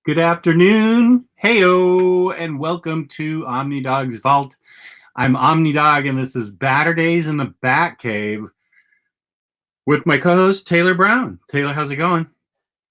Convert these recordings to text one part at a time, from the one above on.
Good afternoon, heyo, and welcome to Omnidog's Vault. I'm Omnidog, and this is Baturdays in the Batcave with my co-host Taylor Brown. Taylor, how's it going?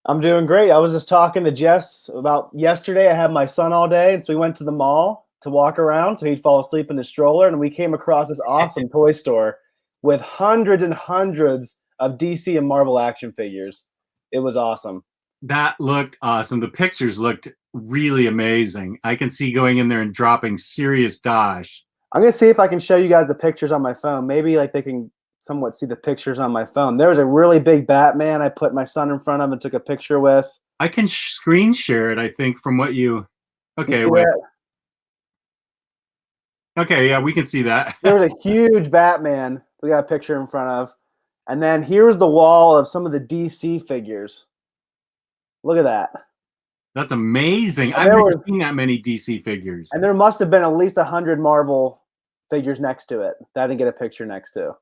I'm doing great. I was just talking to Jess about yesterday. I had my son all day, and so we went to the mall to walk around so he'd fall asleep in his stroller, and we came across this awesome toy store with hundreds and hundreds of DC and Marvel action figures. It was awesome. That looked awesome. The pictures looked really amazing. I can see going in there and dropping serious dosh. I'm going to see if I can show you guys the pictures on my phone. Maybe like they can somewhat see the pictures on my phone. There was a really big Batman I put my son in front of and took a picture with. I can screen share it, I think, from what you... Okay, You wait. Okay, yeah, we can see that. There was a huge Batman we got a picture in front of. And then here's the wall of some of the DC figures. Look at that. That's amazing. I've never seen that many DC figures. And there must have been at least 100 Marvel figures next to it that I didn't get a picture next to.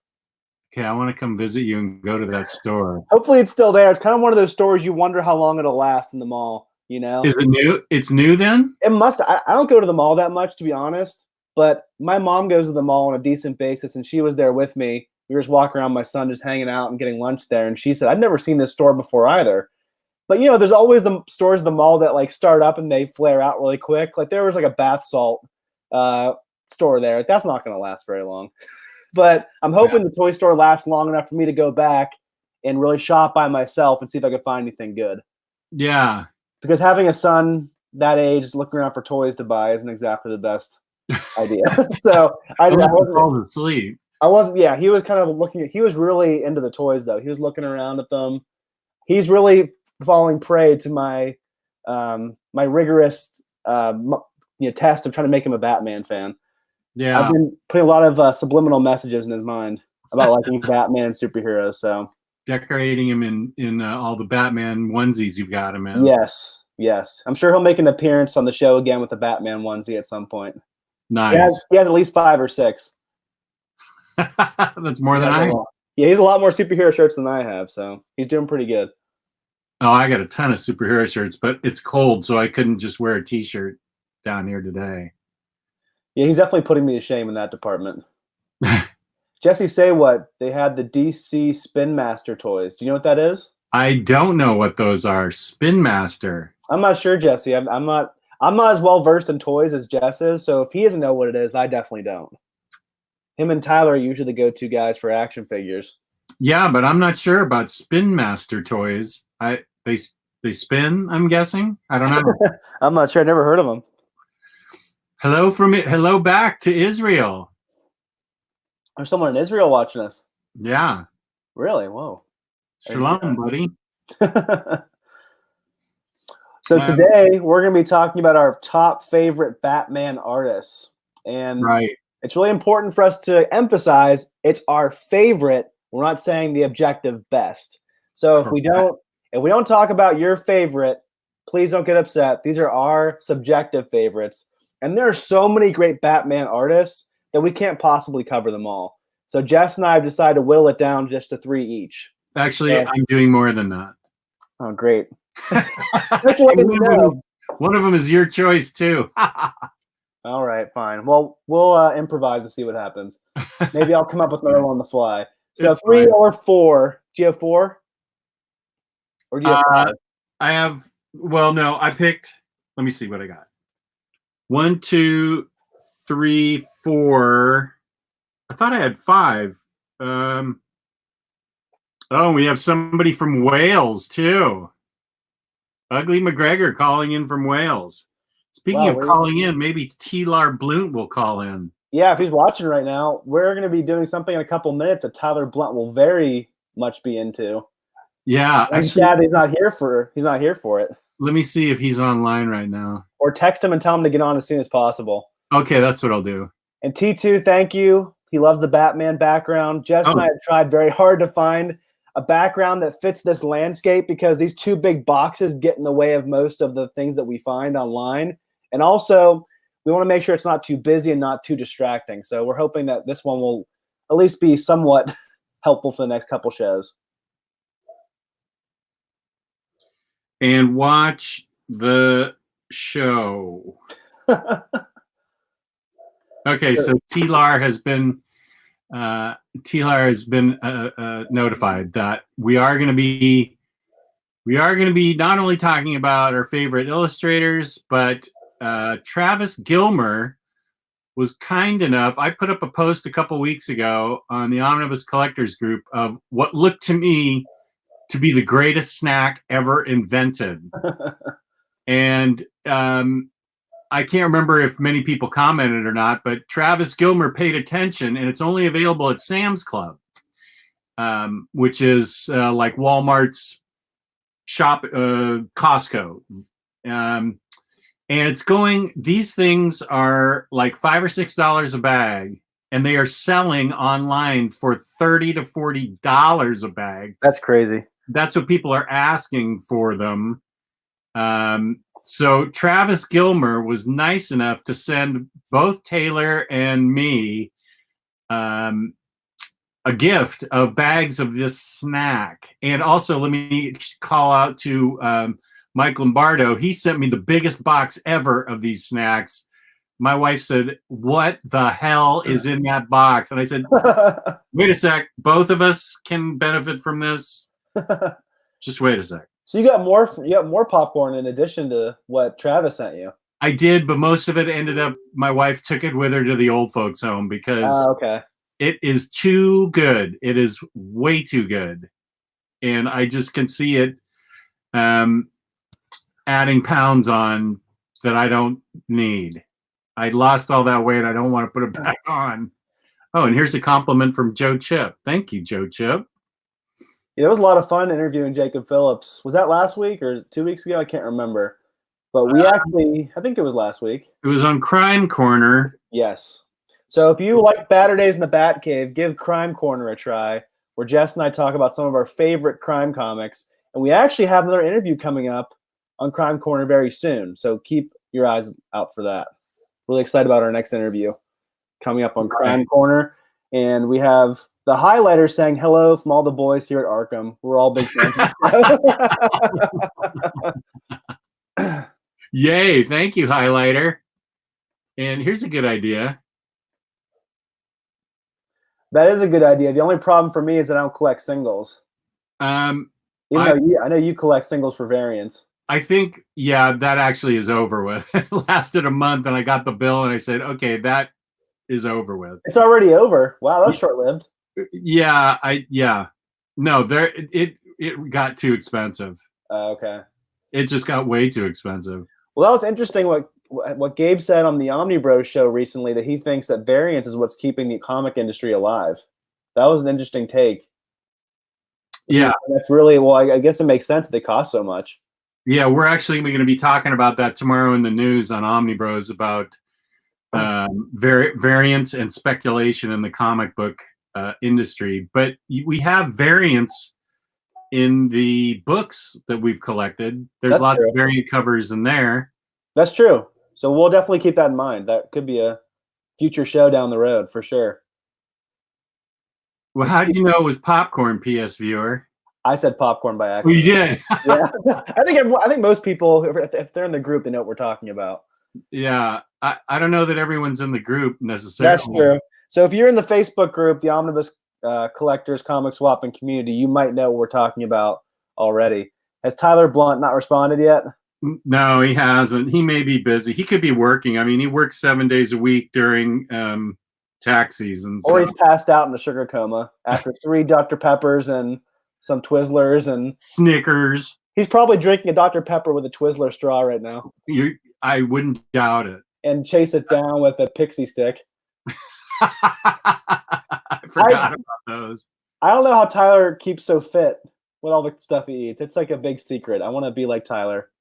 Okay, I want to come visit you and go to that store. Hopefully it's still there. It's kind of one of those stores you wonder how long it'll last in the mall, you know? Is it new? It's new then? It must. I don't go to the mall that much, to be honest. But my mom goes to the mall on a decent basis, and she was there with me. We were just walking around, my son just hanging out and getting lunch there. And she said, I've never seen this store before either. But, you know, there's always the stores in the mall that, like, start up and they flare out really quick. Like, there was, like, a bath salt store there. That's not going to last very long. But I'm hoping the toy store lasts long enough for me to go back and really shop by myself and see if I could find anything good. Yeah. Because having a son that age looking around for toys to buy isn't exactly the best idea. So I wasn't fall asleep. I wasn't. Yeah, he was kind of looking. He was really into the toys, though. He was looking around at them. He's really falling prey to my my rigorous test of trying to make him a Batman fan. Yeah, I've been putting a lot of subliminal messages in his mind about liking Batman and superheroes. So decorating him in all the Batman onesies you've got him in. Yes. I'm sure he'll make an appearance on the show again with the Batman onesie at some point. Nice. He has at least 5 or 6. That's more than I have. Yeah, he's a lot more superhero shirts than I have, so he's doing pretty good. Oh, I got a ton of superhero shirts, but it's cold, so I couldn't just wear a t-shirt down here today. Yeah, he's definitely putting me to shame in that department. Jesse, say what? They had the DC Spin Master toys. Do you know what that is? I don't know what those are. Spin Master. I'm not sure, Jesse. I'm not as well versed in toys as Jess is, so if he doesn't know what it is, I definitely don't. Him and Tyler are usually the go-to guys for action figures. Yeah, but I'm not sure about Spin Master toys. They spin, I'm guessing. I don't know. I'm not sure. I never heard of them. Hello back to Israel. There's someone in Israel watching us. Yeah. Really? Whoa. Shalom, buddy. So today we're going to be talking about our top favorite Batman artists. And it's really important for us to emphasize it's our favorite. We're not saying the objective best. So if we don't talk about your favorite, please don't get upset. These are our subjective favorites. And there are so many great Batman artists that we can't possibly cover them all. So Jess and I have decided to whittle it down just to 3 each. Actually, I'm doing more than that. Oh, great. One of them is your choice, too. All right, fine. Well, we'll improvise and see what happens. Maybe I'll come up with another one on the fly. So 3 or 4. Do you have 4? Or do you have 5? I have, well, no, I picked, let me see what I got. 1, 2, 3, 4. I thought I had 5. Oh, we have somebody from Wales, too. Ugly McGregor calling in from Wales. Speaking of calling in, maybe T-Lar Blunt will call in. Yeah, if he's watching right now, we're going to be doing something in a couple minutes that Tyler Blunt will very much be into. Yeah, actually, he's not here for it. Let me see if he's online right now. Or text him and tell him to get on as soon as possible. Okay, that's what I'll do. And T2, thank you. He loves the Batman background. Jess and I have tried very hard to find a background that fits this landscape because these 2 big boxes get in the way of most of the things that we find online. And also, we want to make sure it's not too busy and not too distracting. So we're hoping that this one will at least be somewhat helpful for the next couple shows. And watch the show. Okay, so TLAR has been notified that we are going to be not only talking about our favorite illustrators, but Travis Gilmer was kind enough. I put up a post a couple weeks ago on the Omnibus Collectors group of what looked to me to be the greatest snack ever invented. And I can't remember if many people commented or not, but Travis Gilmer paid attention, and it's only available at Sam's Club, which is like Walmart's shop, Costco. And it's these things are like $5 or $6 a bag, and they are selling online for $30 to $40 a bag. That's crazy. That's what people are asking for them. So Travis Gilmer was nice enough to send both Taylor and me a gift of bags of this snack. And also, let me call out to Mike Lombardo. He sent me the biggest box ever of these snacks. My wife said, "What the hell is in that box?" And I said, "Wait a sec. Both of us can benefit from this. Just wait a sec." So you got more popcorn in addition to what Travis sent you. I did, but most of it ended up, my wife took it with her to the old folks home because it is too good. It is way too good. And I just can see it adding pounds on that I don't need. I lost all that weight. I don't want to put it back on. Oh, and here's a compliment from Joe Chip. Thank you, Joe Chip. Yeah, it was a lot of fun interviewing Jacob Phillips. Was that last week or 2 weeks ago? I can't remember. But we I think it was last week. It was on Crime Corner. Yes. So if you like Baturdays in the Batcave, give Crime Corner a try, where Jess and I talk about some of our favorite crime comics. And we actually have another interview coming up on Crime Corner very soon. So keep your eyes out for that. Really excited about our next interview coming up on Crime Corner. And we have the highlighter saying hello from all the boys here at Arkham. We're all big fans. Yay. Thank you, highlighter. And here's a good idea. That is a good idea. The only problem for me is that I don't collect singles. I know you collect singles for variants. I think, yeah, that actually is over with. It lasted a month, and I got the bill, and I said, okay, that is over with. It's already over. Wow, that's short-lived. Yeah, no, it got too expensive. Okay. It just got way too expensive. Well, that was interesting what Gabe said on the Omnibros show recently, that he thinks that variance is what's keeping the comic industry alive. That was an interesting take. Yeah. That's really, well, I guess it makes sense that they cost so much. Yeah, we're actually going to be talking about that tomorrow in the news on Omnibros about variance and speculation in the comic book industry. But we have variants in the books that we've collected. There's lots of variant covers in there. That's true. So we'll definitely keep that in mind. That could be a future show down the road for sure. Well, how did you know it was popcorn, PS viewer? I said popcorn by accident. Well, you did. Yeah, I think most people, if they're in the group, they know what we're talking about. Yeah, I don't know that everyone's in the group necessarily. That's true. So if you're in the Facebook group, the Omnibus Collectors Comic Swapping Community, you might know what we're talking about already. Has Tyler Blunt not responded yet? No, he hasn't. He may be busy. He could be working. I mean, he works 7 days a week during tax season. Or he's passed out in a sugar coma after 3 Dr. Peppers and some Twizzlers and Snickers. He's probably drinking a Dr. Pepper with a Twizzler straw right now. I wouldn't doubt it. And chase it down with a pixie stick. I forgot about those. I don't know how Tyler keeps so fit with all the stuff he eats. It's like a big secret. I want to be like Tyler.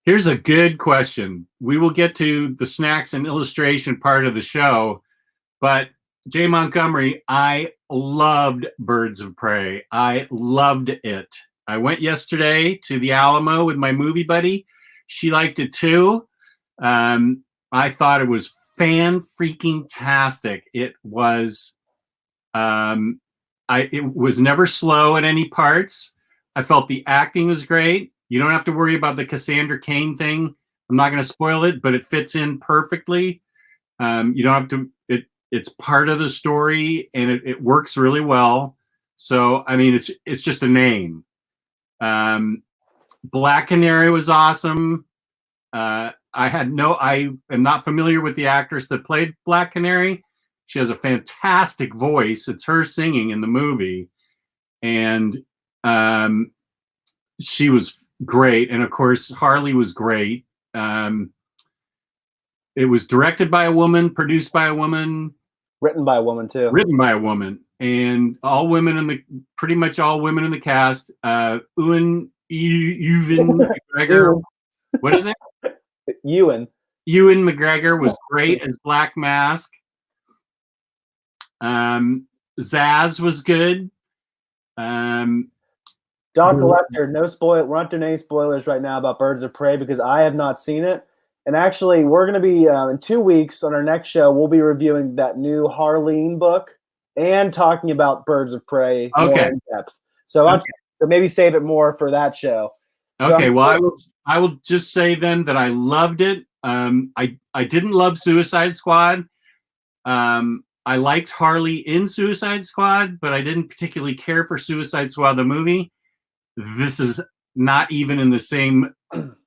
Here's a good question. We will get to the snacks and illustration part of the show, but Jay Montgomery, I loved Birds of Prey. I loved it. I went yesterday to the Alamo with my movie buddy. She liked it too. I thought it was fan-freaking-tastic. It was, it was never slow at any parts. I felt the acting was great. You don't have to worry about the Cassandra Cain thing. I'm not going to spoil it, but it fits in perfectly. You don't have to. It's part of the story, and it works really well. So I mean, it's just a name. Black Canary was awesome. I am not familiar with the actress that played Black Canary. She has a fantastic voice. It's her singing in the movie, and she was great. And of course, Harley was great. It was directed by a woman, produced by a woman, written by a woman too. Written by a woman, and pretty much all women in the cast. Ewan McGregor. What is it? Ewan McGregor was great as Black Mask. Zaz was good. Don Collector, no spoil. We're not doing any spoilers right now about Birds of Prey because I have not seen it. And actually, we're going to be in 2 weeks on our next show. We'll be reviewing that new Harleen book and talking about Birds of Prey more in depth. So, so maybe save it more for that show. Okay, I will just say then that I loved it. I didn't love Suicide Squad. I liked Harley in Suicide Squad, but I didn't particularly care for Suicide Squad the movie. This is not even in the same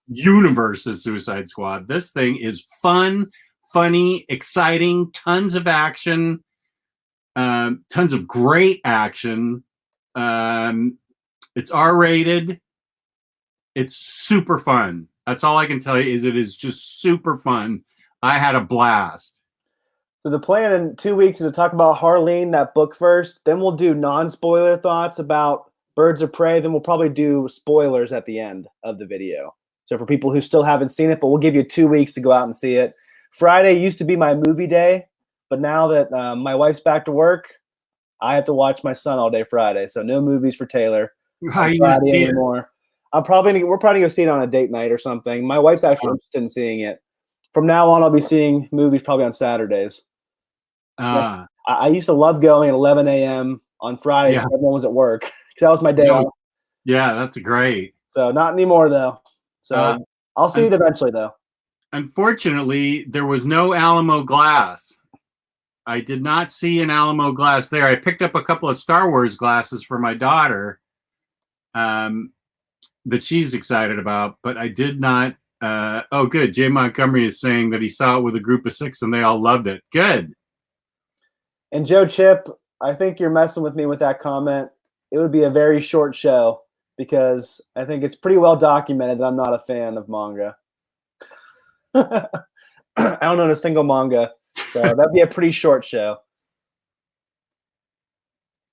universe as Suicide Squad. This thing is fun, funny, exciting, tons of action, tons of great action. It's R-rated. It's super fun. That's all I can tell you is it is just super fun. I had a blast. So the plan in 2 weeks is to talk about Harleen, that book first. Then we'll do non-spoiler thoughts about Birds of Prey. Then we'll probably do spoilers at the end of the video. So for people who still haven't seen it, but we'll give you 2 weeks to go out and see it. Friday used to be my movie day, but now that my wife's back to work, I have to watch my son all day Friday. So no movies for Taylor Friday anymore. We're probably going to see it on a date night or something. My wife's actually interested in seeing it. From now on, I'll be seeing movies probably on Saturdays. I used to love going at 11 a.m. on Friday when everyone was at work because that was my day off. Yeah, that's great. So not anymore, though. So I'll see it eventually, though. Unfortunately, there was no Alamo glass. I did not see an Alamo glass there. I picked up a couple of Star Wars glasses for my daughter that she's excited about, but I did not. Oh, good. Jay Montgomery is saying that he saw it with a group of 6 and they all loved it. Good. And Joe Chip, I think you're messing with me with that comment. It would be a very short show because I think it's pretty well documented that I'm not a fan of manga. I don't own a single manga, so that'd be a pretty short show.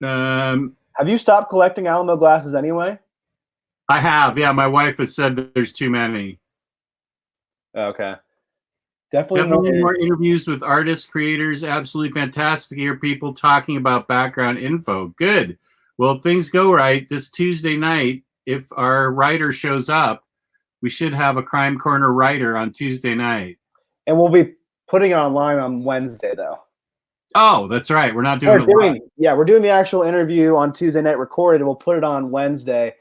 Have you stopped collecting Alamo glasses anyway? I have. Yeah, my wife has said that there's too many. Okay. Definitely more interviews with artists, creators. Absolutely fantastic to hear people talking about background info. Good. Well, if things go right, this Tuesday night, if our writer shows up, we should have a Crime Corner writer on Tuesday night. And we'll be putting it online on Wednesday, though. Oh, that's right. We're not doing it live. Yeah, we're doing the actual interview on Tuesday night recorded, and we'll put it on Wednesday.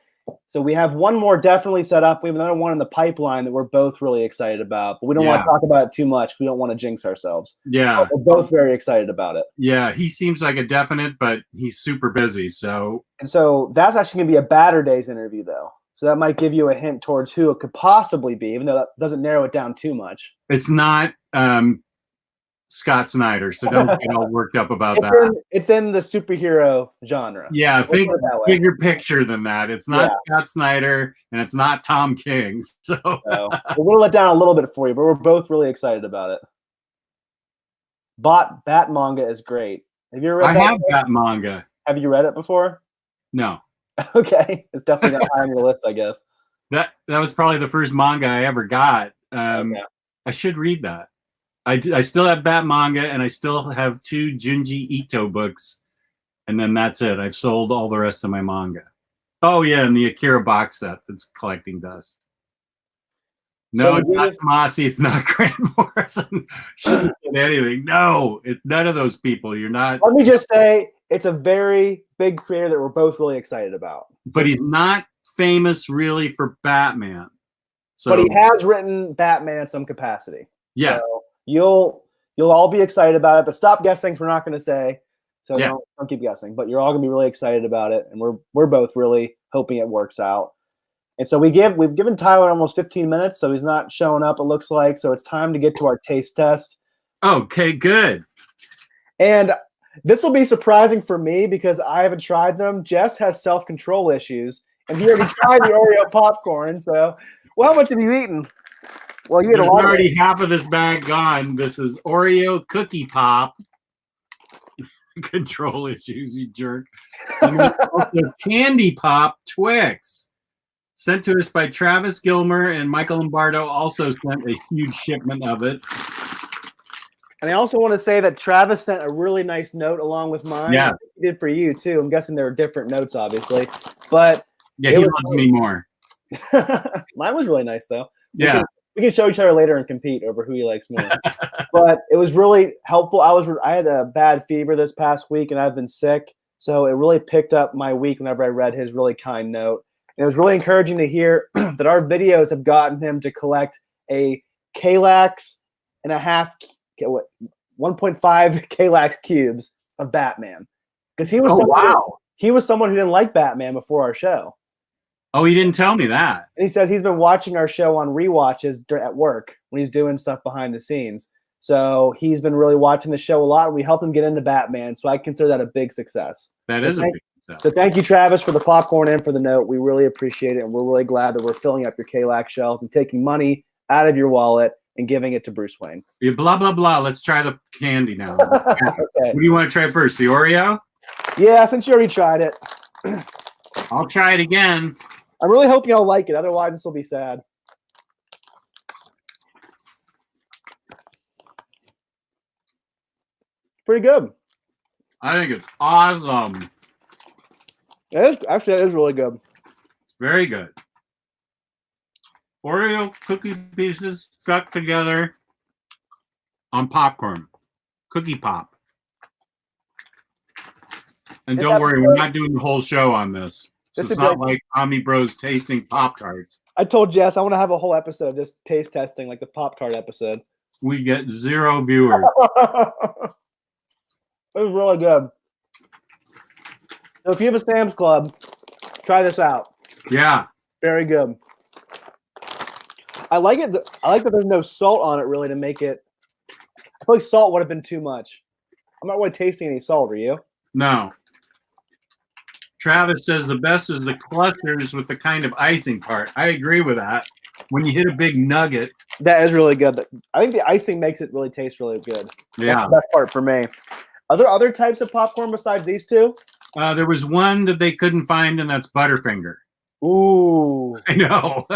So we have one more definitely set up. We have another one in the pipeline that we're both really excited about, but we don't want to talk about it too much. We don't want to jinx ourselves. Yeah. But we're both very excited about it. Yeah, he seems like a definite, but he's super busy. So that's actually going to be a Baturdays interview, though. So that might give you a hint towards who it could possibly be, even though that doesn't narrow it down too much. It's not Scott Snyder, so don't get all worked up about that. It's in the superhero genre. Yeah, think bigger picture than that. It's not Scott Snyder, and it's not Tom King. So we're going to let down a little bit for you, but we're both really excited about it. Bat manga is great. Have you ever read I have Bat manga. Have you read it before? No. Okay. It's definitely not high on your list, I guess. That was probably the first manga I ever got. I should read that. I still have Bat manga, and I still have 2 Junji Ito books, and then that's it. I've sold all the rest of my manga. Oh, yeah, and the Akira box set that's collecting dust. No, it's not Tomasi. It's not Grant Morrison. Shouldn't have said anything. No, none of those people. You're not. Let me just say, it's a very big creator that we're both really excited about. But he's not famous really for Batman. So, but he has written Batman in some capacity. Yeah. So you'll all be excited about it, but stop guessing. We're not going to say. So don't keep guessing. But you're all going to be really excited about it, and we're both really hoping it works out. And so we've given Tyler almost 15 minutes, so he's not showing up, it looks like. So it's time to get to our taste test. Okay, good. And this will be surprising for me because I haven't tried them. Jess has self-control issues, and he already tried the Oreo popcorn. So, well, how much have you eaten? Well, you ate a lot. Already half of this bag gone. This is Oreo Cookie Pop. Control issues, you jerk. And then also Candy Pop Twix. Sent to us by Travis Gilmer, and Michael Lombardo also sent a huge shipment of it. And I also want to say that Travis sent a really nice note along with mine. Yeah. He did for you, too. I'm guessing there are different notes, obviously. But yeah, he loves me more. Mine was really nice, though. Yeah. We can show each other later and compete over who he likes more. But it was really helpful. I had a bad fever this past week, and I've been sick. So it really picked up my week whenever I read his really kind note. And it was really encouraging to hear that our videos have gotten him to collect a Kalax and a half, 1.5 Kalax cubes of Batman. Because he was someone who didn't like Batman before our show. Oh, he didn't tell me that. And he says he's been watching our show on rewatches at work when he's doing stuff behind the scenes. So he's been really watching the show a lot. And we helped him get into Batman. So I consider that a big success. That is a big success. So thank you, Travis, for the popcorn and for the note. We really appreciate it. And we're really glad that we're filling up your Kalax shelves and taking money out of your wallet and giving it to Bruce Wayne. Yeah, blah, blah, blah. Let's try the candy now. Okay. What do you want to try first? The Oreo? Yeah, since you already tried it. I'll try it again. I'm really hoping y'all like it. Otherwise, this will be sad. Pretty good. I think it's awesome. It is really good. Very good. Oreo cookie pieces stuck together on popcorn. Cookie pop. And don't worry, we're not doing the whole show on this. So it's not like Omni Bros tasting Pop-Tarts. I told Jess I want to have a whole episode of just taste testing, like the Pop-Tart episode. We get 0 viewers. It was really good. So if you have a Sam's Club, try this out. Yeah. Very good. I like it. I like that there's no salt on it really to make it. I feel like salt would have been too much. I'm not really tasting any salt, are you? No. Travis says the best is the clusters with the kind of icing part. I agree with that. When you hit a big nugget. That is really good. I think the icing makes it really taste really good. Yeah. That's the best part for me. Are there other types of popcorn besides these two? There was one that they couldn't find, and that's Butterfinger. Ooh. I know.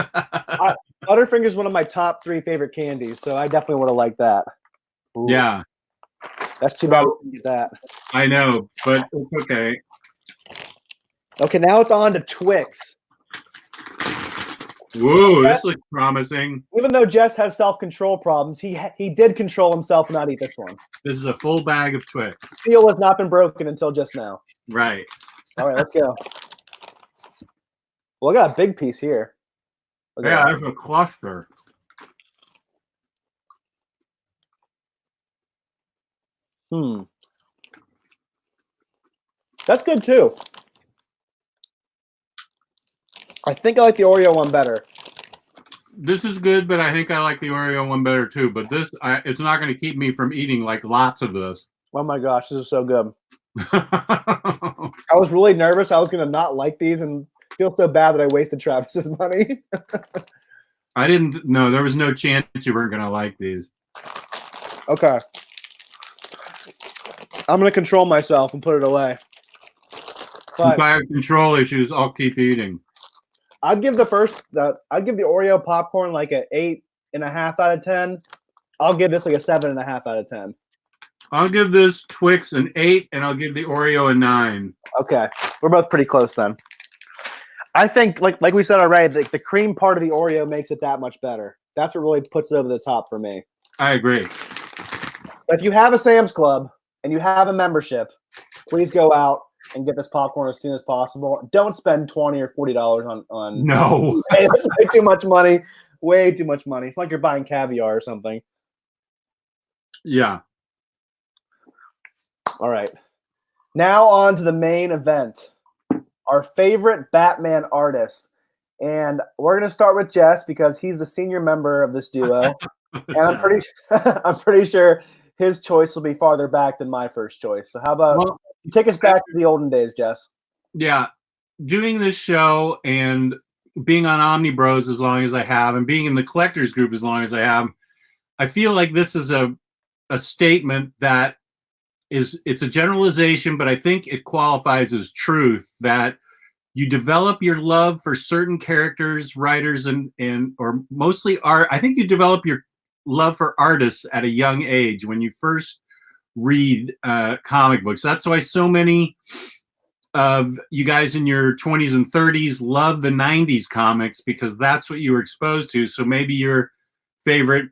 Butterfinger is one of my top 3 favorite candies, so I definitely would have liked that. Ooh. Yeah. That's too bad we didn't get that. I know, but it's okay. Okay, now it's on to Twix. Whoa, this looks promising. Even though Jess has self-control problems, he did control himself and not eat this one. This is a full bag of Twix. Seal has not been broken until just now. Right. All right, let's go. Well, I got a big piece here. Yeah, there's a cluster. That's good too. I think I like the Oreo one better. This is good, but I think I like the Oreo one better too. But this, it's not going to keep me from eating like lots of this. Oh my gosh, this is so good. I was really nervous. I was going to not like these and feel so bad that I wasted Travis's money. I didn't. No, there was no chance you weren't going to like these. Okay. I'm going to control myself and put it away. But if I have control issues, I'll keep eating. I'd give the Oreo popcorn like an 8.5 out of 10. I'll give this like a 7.5 out of 10. I'll give this Twix an 8, and I'll give the Oreo a 9. Okay, we're both pretty close then. I think, like we said already, the cream part of the Oreo makes it that much better. That's what really puts it over the top for me. I agree. But if you have a Sam's Club and you have a membership, please go out and get this popcorn as soon as possible. Don't spend $20 or $40 on. No, Hey, that's way too much money. Way too much money. It's like you're buying caviar or something. Yeah. All right. Now on to the main event. Our favorite Batman artist. And we're going to start with Jess because he's the senior member of this duo. And I'm pretty sure his choice will be farther back than my first choice. So how about you take us back to the olden days, Jess? Yeah. Doing this show and being on Omni Bros as long as I have and being in the collectors group as long as I have, I feel like this is a statement that it's a generalization, but I think it qualifies as truth that you develop your love for certain characters, writers, and or mostly art. I think you develop your love for artists at a young age when you first read comic books. That's why so many of you guys in your 20s and 30s love the 90s comics, because that's what you were exposed to. So maybe your favorite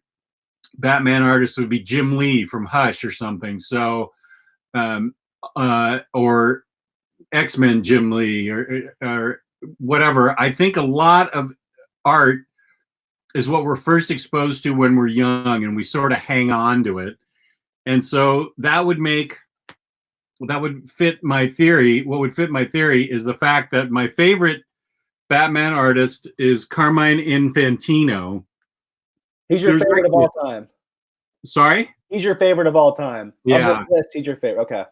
Batman artist would be Jim Lee from Hush or something. So or X-Men Jim Lee or whatever. I think a lot of art is what we're first exposed to when we're young, and we sort of hang on to it. And so that would fit my theory. What would fit my theory is the fact that my favorite Batman artist is Carmine Infantino. He's your favorite of all time. Sorry? He's your favorite of all time. Yeah. Of the list, he's your favorite. Okay.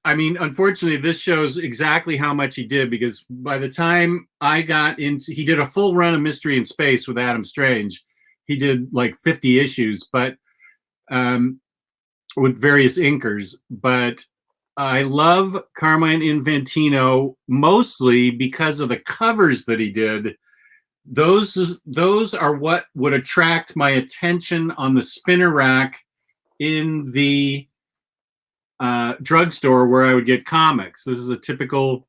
Unfortunately, this shows exactly how much he did, because by the time I got into, he did a full run of Mystery in Space with Adam Strange. He did like 50 issues, but with various inkers. But I love Carmine Infantino mostly because of the covers that he did. Those are what would attract my attention on the spinner rack in the drugstore where I would get comics. This is a typical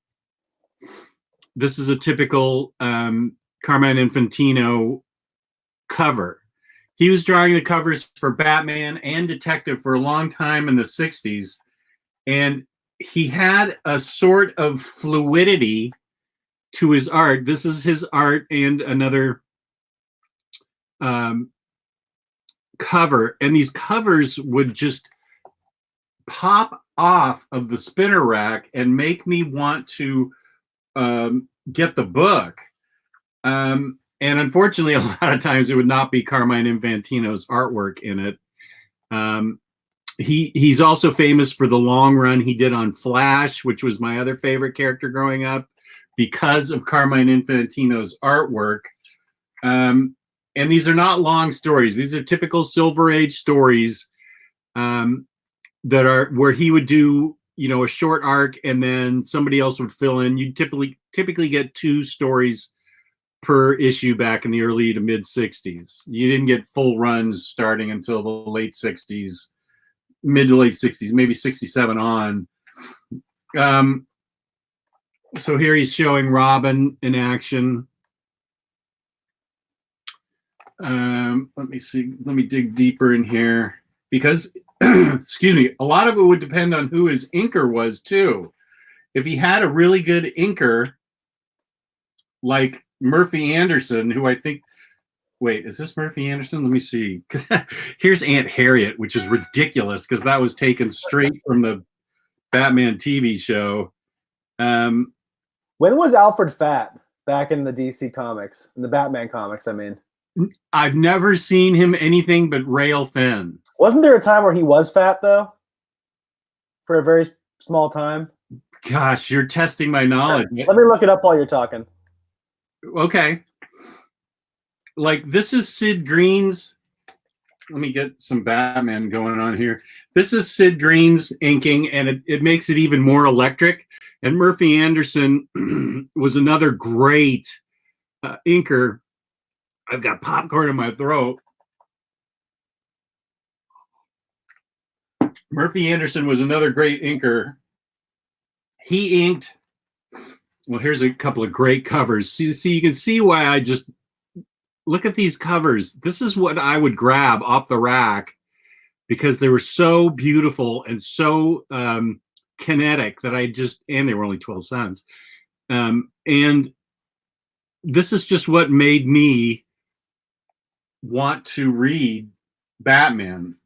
Carmine Infantino cover. He was drawing the covers for Batman and Detective for a long time in the 60s, and he had a sort of fluidity to his art. This is his art and another cover, and these covers would just pop off of the spinner rack and make me want to get the book. And unfortunately, a lot of times it would not be Carmine Infantino's artwork in it. He's also famous for the long run he did on Flash, which was my other favorite character growing up, because of Carmine Infantino's artwork. And these are not long stories. These are typical Silver Age stories that are where he would do, a short arc and then somebody else would fill in. You typically get 2 stories per issue back in the early to mid 60s. You didn't get full runs starting until the late 60s, mid to late 60s, maybe 67 on. So here he's showing Robin in action. Let me see. Let me dig deeper in here because, excuse me, a lot of it would depend on who his inker was too. If he had a really good inker, like Murphy Anderson, who I think, wait, is this Murphy Anderson? Let me see. Here's Aunt Harriet, which is ridiculous because that was taken straight from the Batman TV show. When was Alfred fat back in the DC comics, in the Batman comics? I mean, I've never seen him anything but rail thin. Wasn't there a time where he was fat though? For a very small time? Gosh, you're testing my knowledge. Let me look it up while you're talking. Okay. Like, this is Sid Green's. Let me get some Batman going on here. This is Sid Green's inking, and it makes it even more electric. And Murphy Anderson was another great inker. I've got popcorn in my throat. Murphy Anderson was another great inker. He inked. Well, here's a couple of great covers. See, you can see why I just look at these covers. This is what I would grab off the rack because they were so beautiful and so kinetic that and they were only 12 cents. And this is just what made me want to read Batman.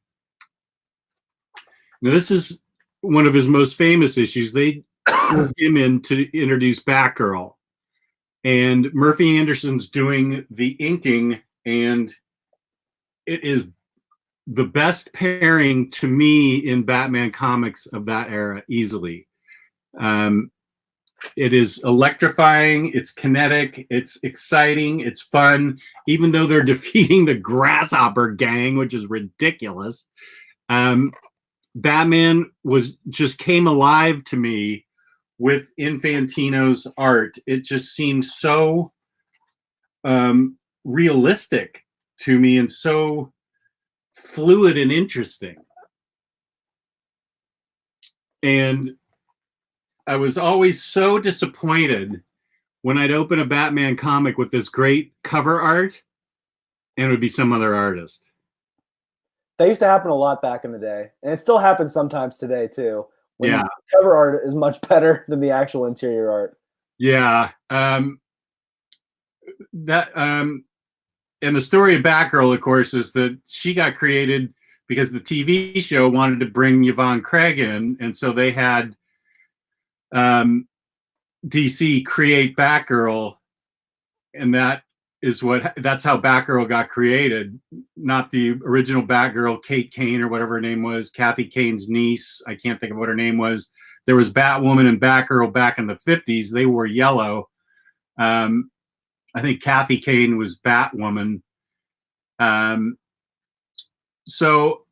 Now, this is one of his most famous issues. They put him in to introduce Batgirl. And Murphy Anderson's doing the inking, and it is the best pairing to me in Batman comics of that era, easily. It is electrifying, it's kinetic, it's exciting, it's fun, even though they're defeating the Grasshopper Gang, which is ridiculous. Batman just came alive to me with Infantino's art. It just seemed so realistic to me and so fluid and interesting. And I was always so disappointed when I'd open a Batman comic with this great cover art and it would be some other artist. That used to happen a lot back in the day. And it still happens sometimes today, too. When yeah. The cover art is much better than the actual interior art. Yeah. And the story of Batgirl, of course, is that she got created because the TV show wanted to bring Yvonne Craig in. And so they had DC create Batgirl, and that's how Batgirl got created. Not the original Batgirl, Kate Kane or whatever her name was, Kathy Kane's niece. I can't think of what her name was. There was Batwoman and Batgirl back in the 50s. They wore yellow. I think Kathy Kane was Batwoman. So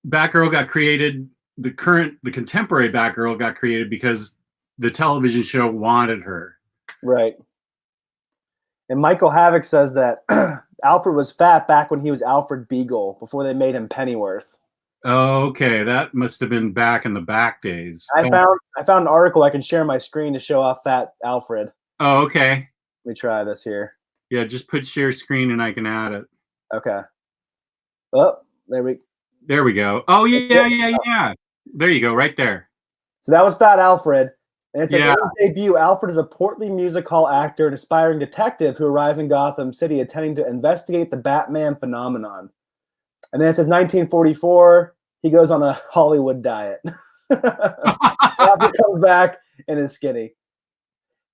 Batgirl got created. The contemporary Batgirl got created because the television show wanted her. Right. And Michael Havoc says that Alfred was fat back when he was Alfred Beagle, before they made him Pennyworth. Oh, okay. That must have been back in the back days. I found an article I can share my screen to show off fat Alfred. Oh, okay. Let me try this here. Yeah, just put share screen and I can add it. Okay. Oh, there we go. Oh, yeah. There you go, right there. So that was Fat Alfred. And it says, in his debut, Alfred is a portly music hall actor and aspiring detective who arrives in Gotham City attempting to investigate the Batman phenomenon. And then it says 1944, he goes on a Hollywood diet. Alfred comes back and is skinny.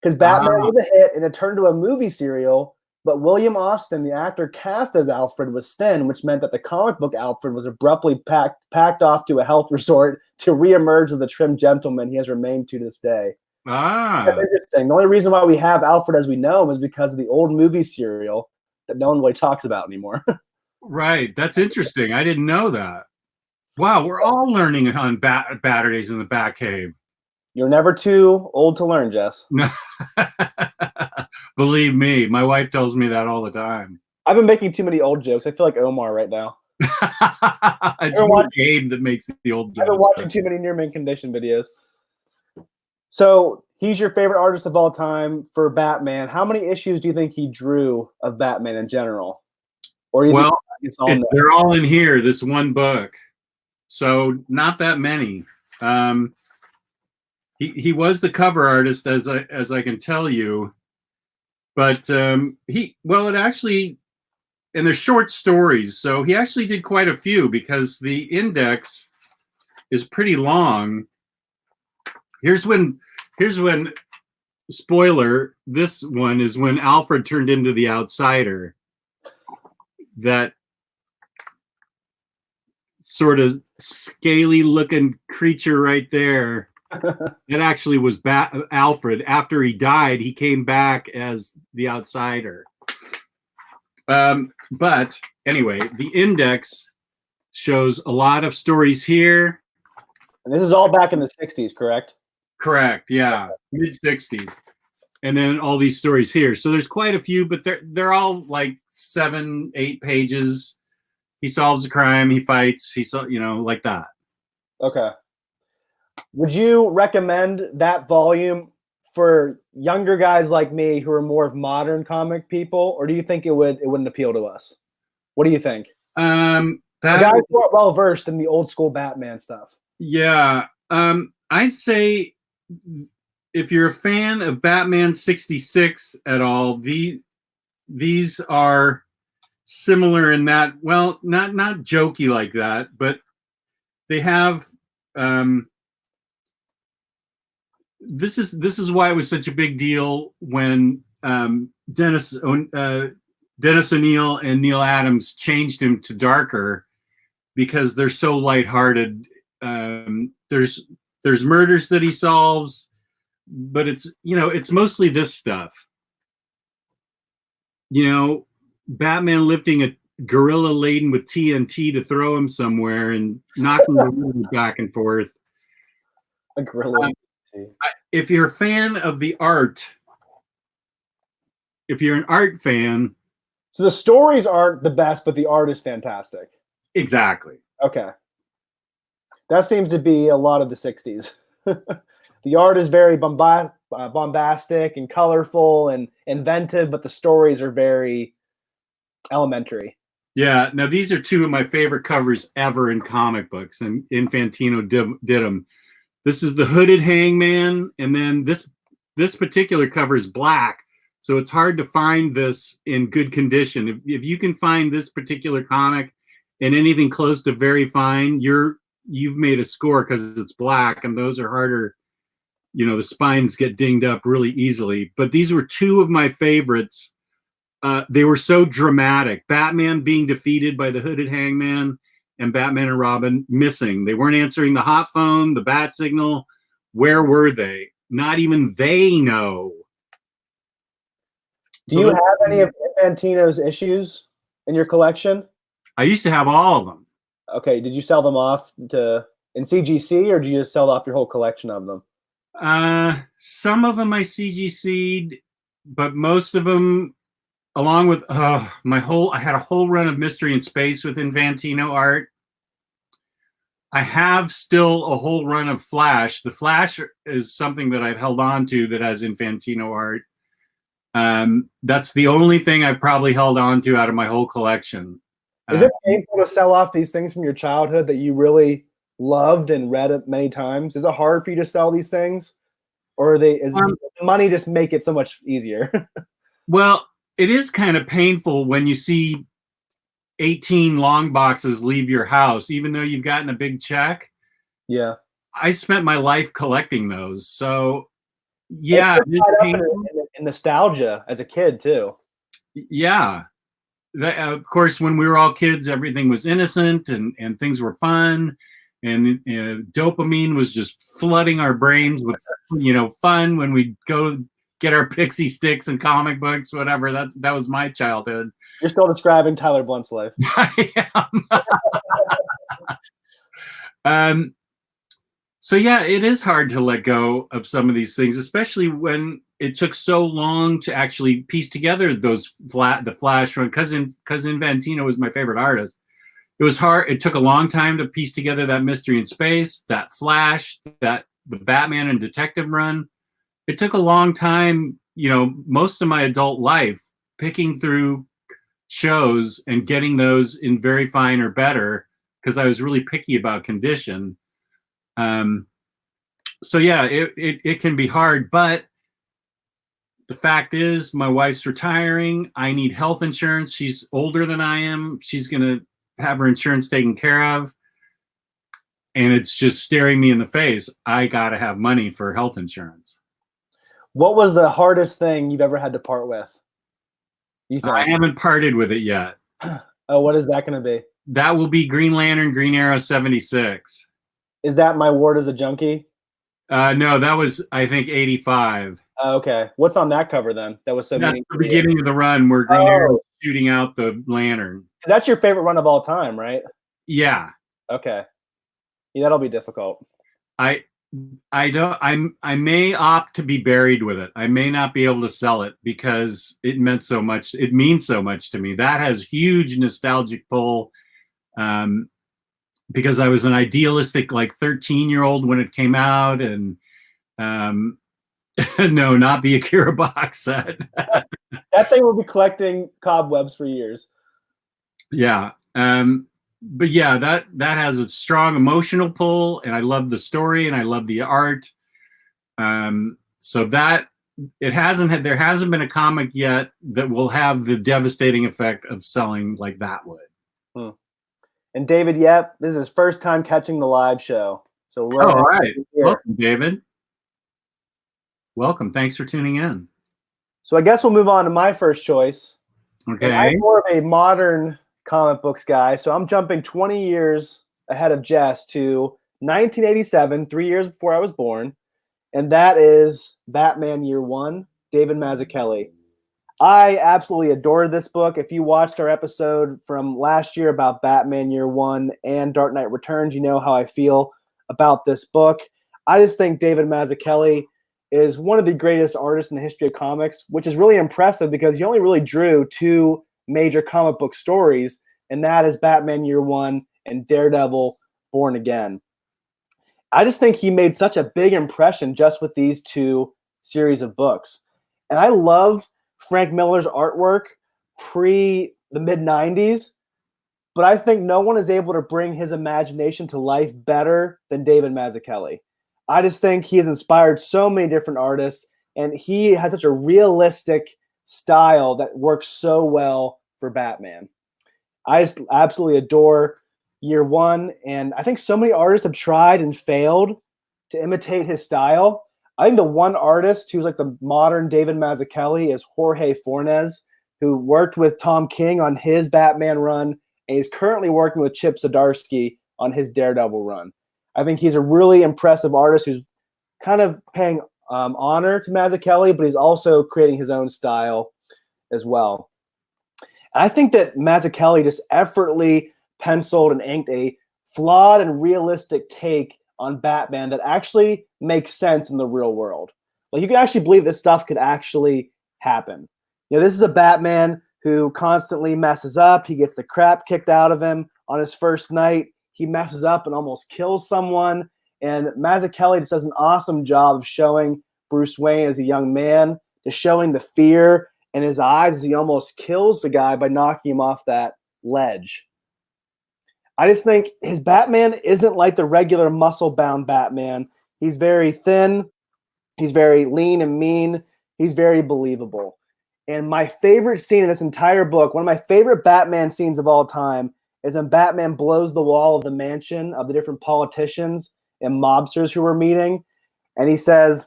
Because Batman was a hit and it turned into a movie serial, but William Austin, the actor cast as Alfred, was thin, which meant that the comic book Alfred was abruptly packed off to a health resort to reemerge as the trim gentleman he has remained to this day. That's interesting. The only reason why we have Alfred as we know him is because of the old movie serial that no one really talks about anymore. Right. That's interesting. I didn't know that. Wow, we're all learning on Baturdays in the Batcave. You're never too old to learn, Jess. No. Believe me, my wife tells me that all the time. I've been making too many old jokes. I feel like Omar right now. It's more Gabe that makes the old jokes. I've been watching too many near mint condition videos. So he's your favorite artist of all time for Batman. How many issues do you think he drew of Batman in general? Or they're all in here, this one book. So not that many. He was the cover artist, as I can tell you, but it actually, and they're short stories, so he actually did quite a few because the index is pretty long. Here's when spoiler, this one is when Alfred turned into the Outsider. That sort of scaly looking creature right there. It actually was Alfred. After he died, he came back as the Outsider. But anyway, the index shows a lot of stories here. And this is all back in the 60s, correct? Correct, yeah. Mid 60s. And then all these stories here. So there's quite a few, but they're all like 7-8 pages. He solves a crime, he fights, like that. Okay. Would you recommend that volume for younger guys like me who are more of modern comic people, or do you think it wouldn't appeal to us? What do you think? Guys who are well versed in the old school Batman stuff. Yeah. I'd say if you're a fan of Batman 66 at all, these are similar in that, well, not jokey like that, but they have this is why it was such a big deal when Dennis O'Neil and Neal Adams changed him to darker, because they're so lighthearted. There's murders that he solves, but it's mostly this stuff. Batman lifting a gorilla laden with TNT to throw him somewhere and knocking the back and forth. A gorilla. If you're a fan of the art, if you're an art fan, so the stories aren't the best, but the art is fantastic. Exactly. Okay. That seems to be a lot of the 60s. The art is very bombastic and colorful and inventive, but the stories are very elementary. Yeah. Now, these are two of my favorite covers ever in comic books, and Infantino did them. This is the hooded Hangman, and then this particular cover is black, so it's hard to find this in good condition. If you can find this particular comic and anything close to very fine, you've made a score, because it's black, and those are harder. The spines get dinged up really easily. But these were two of my favorites. They were so dramatic. Batman being defeated by the hooded Hangman, and Batman and Robin missing. They weren't answering the hot phone, the bat signal. Where were they? Not even they know. Do you have any of Infantino's issues in your collection? I used to have all of them. Okay. Did you sell them off in CGC, or did you just sell off your whole collection of them? Some of them I CGC'd, but most of them, along with I had a whole run of Mystery in Space with Infantino art. I have still a whole run of Flash. The Flash is something that I've held on to that has Infantino art. That's the only thing I've probably held on to out of my whole collection. Is it painful to sell off these things from your childhood that you really loved and read it many times? Is it hard for you to sell these things, or is money just make it so much easier? Well, it is kind of painful when you see 18 long boxes leave your house, even though you've gotten a big check. Yeah. I spent my life collecting those. So yeah, in nostalgia as a kid too. Yeah. Of course, when we were all kids, everything was innocent and things were fun, and dopamine was just flooding our brains with fun when we go get our pixie sticks and comic books, whatever. That was my childhood. You're still describing Tyler Blunt's life. I am. So yeah, it is hard to let go of some of these things, especially when it took so long to actually piece together the Flash run, because Infantino was my favorite artist. It was hard. It took a long time to piece together that Mystery in Space, that Flash, the Batman and Detective run. It took a long time, most of my adult life, picking through shows and getting those in very fine or better, because I was really picky about condition. So yeah, it can be hard, but the fact is, my wife's retiring. I need health insurance. She's older than I am. She's going to have her insurance taken care of. And it's just staring me in the face. I got to have money for health insurance. What was the hardest thing you've ever had to part with? I haven't parted with it yet. Oh, what is that going to be? That will be Green Lantern, Green Arrow 76. Is that My Ward as a Junkie? No, that was, I think, 85. Okay. What's on that cover then? That was so That's the beginning of the run where Green Arrow is shooting out the lantern. That's your favorite run of all time, right? Yeah. Okay. Yeah, that'll be difficult. I may opt to be buried with it. I may not be able to sell it because it meant so much. It means so much to me. That has huge nostalgic pull. Because I was an idealistic 13-year-old when it came out, and no, not the Akira box set. That thing will be collecting cobwebs for years. Yeah. but yeah, that has a strong emotional pull, and I love the story and I love the art. So that there hasn't been a comic yet that will have the devastating effect of selling like that would. And David, yep, this is his first time catching the live show. So all right, welcome, David. Welcome. Thanks for tuning in. So I guess we'll move on to my first choice. Okay. And I'm more of a modern comic books guy, so I'm jumping 20 years ahead of Jess to 1987, 3 years before I was born, and that is Batman Year One, David Mazzucchelli. I absolutely adored this book. If you watched our episode from last year about Batman Year One and Dark Knight Returns, you know how I feel about this book. I just think David Mazzucchelli is one of the greatest artists in the history of comics, which is really impressive because he only really drew two major comic book stories, and that is Batman Year One and Daredevil Born Again. I just think he made such a big impression just with these two series of books. And I love Frank Miller's artwork pre the mid-90s, but I think no one is able to bring his imagination to life better than David Mazzucchelli. I just think he has inspired so many different artists, and he has such a realistic style that works so well for Batman. I just absolutely adore Year One, and I think so many artists have tried and failed to imitate his style. I think the one artist who's like the modern David Mazzucchelli is Jorge Fornes, who worked with Tom King on his Batman run, and he's currently working with Chip Zdarsky on his Daredevil run. I think he's a really impressive artist who's kind of paying honor to Mazzucchelli, but he's also creating his own style as well. And I think that Mazzucchelli just effortlessly penciled and inked a flawed and realistic take on Batman that actually makes sense in the real world. Like, you can actually believe this stuff could actually happen. You know, this is a Batman who constantly messes up. He gets the crap kicked out of him on his first night. He messes up and almost kills someone. And Mazzucchelli just does an awesome job of showing Bruce Wayne as a young man, just showing the fear in his eyes as he almost kills the guy by knocking him off that ledge. I just think his Batman isn't like the regular muscle-bound Batman. He's very thin. He's very lean and mean. He's very believable. And my favorite scene in this entire book, one of my favorite Batman scenes of all time, is when Batman blows the wall of the mansion of the different politicians and mobsters who were meeting. And he says,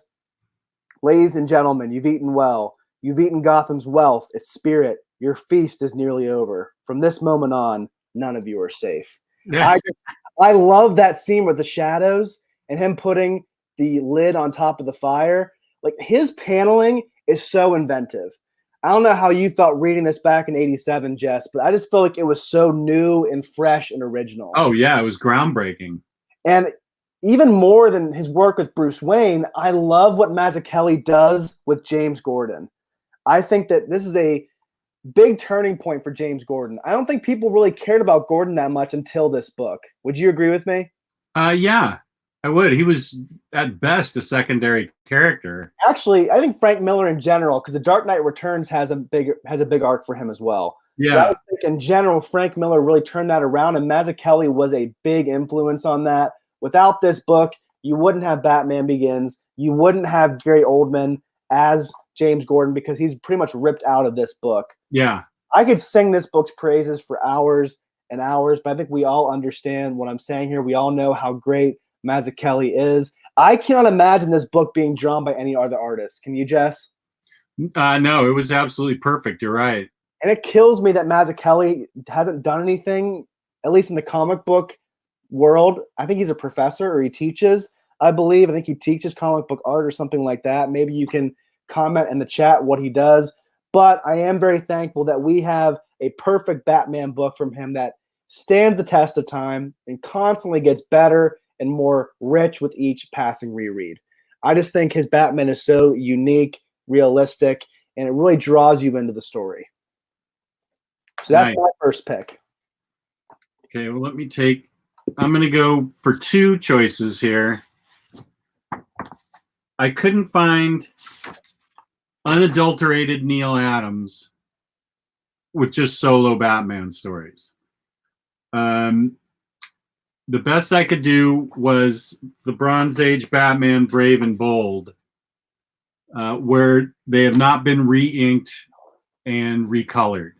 "Ladies and gentlemen, you've eaten well. You've eaten Gotham's wealth, its spirit. Your feast is nearly over. From this moment on, none of you are safe." Yeah. I love that scene with the shadows and him putting the lid on top of the fire. Like, his paneling is so inventive. I don't know how you felt reading this back in '87, Jess, but I just felt like it was so new and fresh and original. Oh, yeah, it was groundbreaking. And even more than his work with Bruce Wayne, I love what Mazzucchelli does with James Gordon. I think that this is a big turning point for James Gordon. I don't think people really cared about Gordon that much until this book. Would you agree with me? Yeah, I would. He was at best a secondary character. Actually, I think Frank Miller in general, because The Dark Knight Returns has a big arc for him as well. Yeah. I think in general, Frank Miller really turned that around, and Mazzucchelli was a big influence on that. Without this book, you wouldn't have Batman Begins. You wouldn't have Gary Oldman as James Gordon, because he's pretty much ripped out of this book. Yeah. I could sing this book's praises for hours and hours, but I think we all understand what I'm saying here. We all know how great Mazzucchelli is. I cannot imagine this book being drawn by any other artist. Can you, Jess? No, it was absolutely perfect. You're right. And it kills me that Mazzucchelli hasn't done anything, at least in the comic book world. I think he's a professor, or he teaches, I believe. I think he teaches comic book art or something like that. Maybe you can comment in the chat what he does. But I am very thankful that we have a perfect Batman book from him that stands the test of time and constantly gets better and more rich with each passing reread. I just think his Batman is so unique, realistic, and it really draws you into the story. So that's my first pick. Okay, well, I'm going to go for two choices here. I couldn't find unadulterated Neal Adams with just solo Batman stories. The best I could do was the Bronze Age Batman Brave and Bold, where they have not been re-inked and recolored.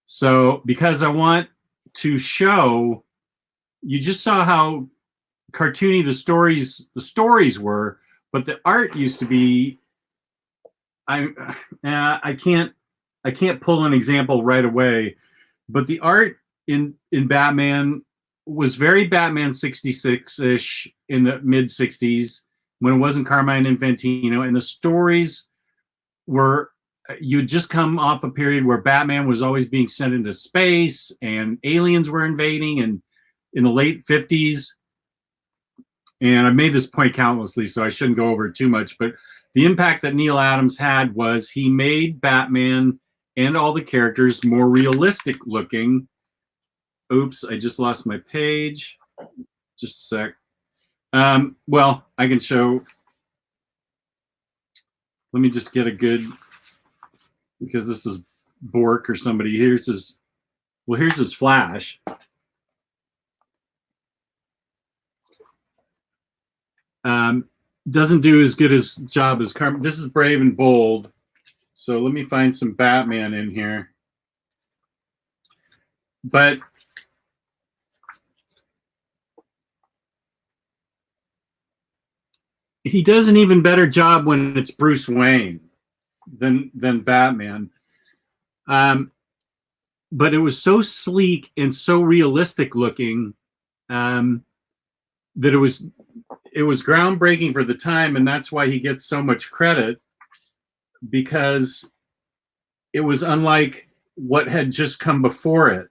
So because I want to show, you just saw how cartoony the stories were, but the art used to be, I can't pull an example right away, but the art in Batman was very Batman 66-ish in the mid 60s when it wasn't Carmine Infantino, and the stories were, you'd just come off a period where Batman was always being sent into space and aliens were invading, and in the late 50s. And I've made this point countlessly, so I shouldn't go over it too much, but the impact that Neal Adams had was he made Batman and all the characters more realistic looking. Oops, I just lost my page. Just a sec. Well, I can show. Let me just get a good, because this is Bork or somebody. Here's his Flash. Doesn't do as good as job as Carmine. This is Brave and Bold. So let me find some Batman in here. But he does an even better job when it's Bruce Wayne than Batman. But it was so sleek and so realistic looking that it was groundbreaking for the time, and that's why he gets so much credit, because it was unlike what had just come before it.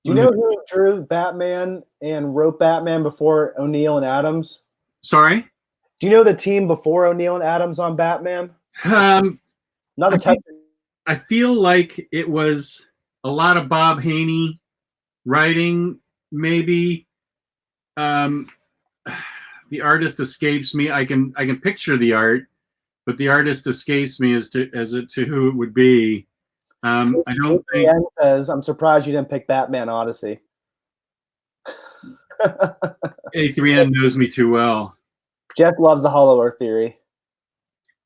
Do you know who drew Batman and wrote Batman before O'Neil and Adams? Sorry? Do you know the team before O'Neil and Adams on Batman? Not the type. I feel like it was a lot of Bob Haney writing, maybe. The artist escapes me. I can picture the art, but the artist escapes me as to who it would be. I don't think. Says, I'm surprised you didn't pick Batman Odyssey. A3N knows me too well. Jeff loves the Hollow Earth theory.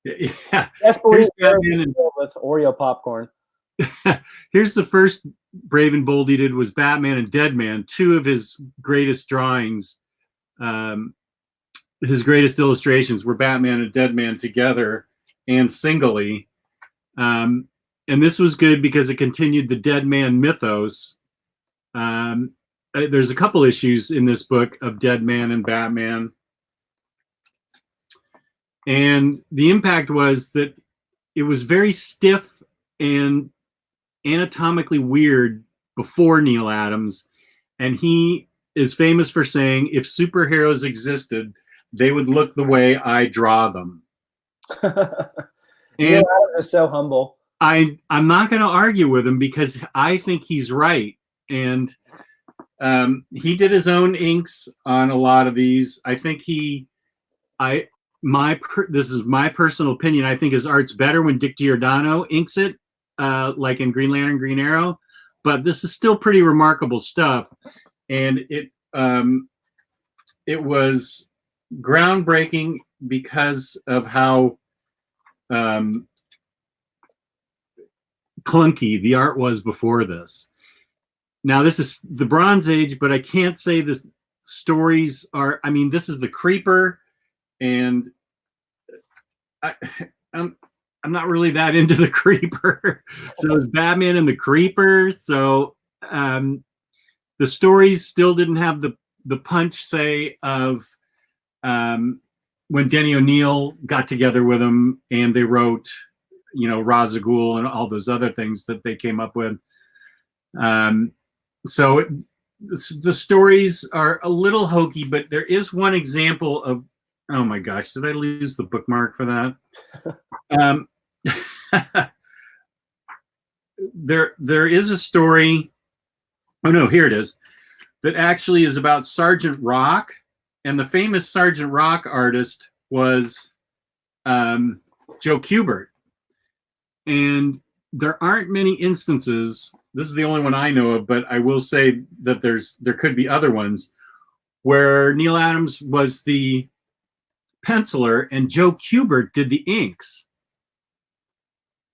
Yeah. Yes, believes Batman with Oreo popcorn. Here's the first Brave and Bold he did was Batman and Deadman, two of his greatest drawings. His greatest illustrations were Batman and Deadman together and singly. And this was good because it continued the Deadman mythos. There's a couple issues in this book of Deadman and Batman. And the impact was that it was very stiff and anatomically weird before Neal Adams. And he is famous for saying, if superheroes existed, they would look the way I draw them. And Neal Adams is so humble. I'm not going to argue with him because I think he's right. And he did his own inks on a lot of these. I think this is my personal opinion. I think his art's better when Dick Giordano inks it, like in Green Lantern, Green Arrow. But this is still pretty remarkable stuff. And it was groundbreaking because of how clunky the art was before this. Now, this is the Bronze Age, but I can't say the stories are. I mean, this is the Creeper, and I'm not really that into the Creeper. So it's Batman and the Creeper. So the stories still didn't have the punch, say, of when Denny O'Neil got together with him and they wrote, Ra's al Ghul and all those other things that they came up with. So the stories are a little hokey, but there is one example of, oh my gosh, did I lose the bookmark for that? There is a story. Oh no, here it is. That actually is about Sergeant Rock, and the famous Sergeant Rock artist was Joe Kubert. And there aren't many instances. This is the only one I know of, but I will say that there could be other ones where Neal Adams was the penciler and Joe Kubert did the inks.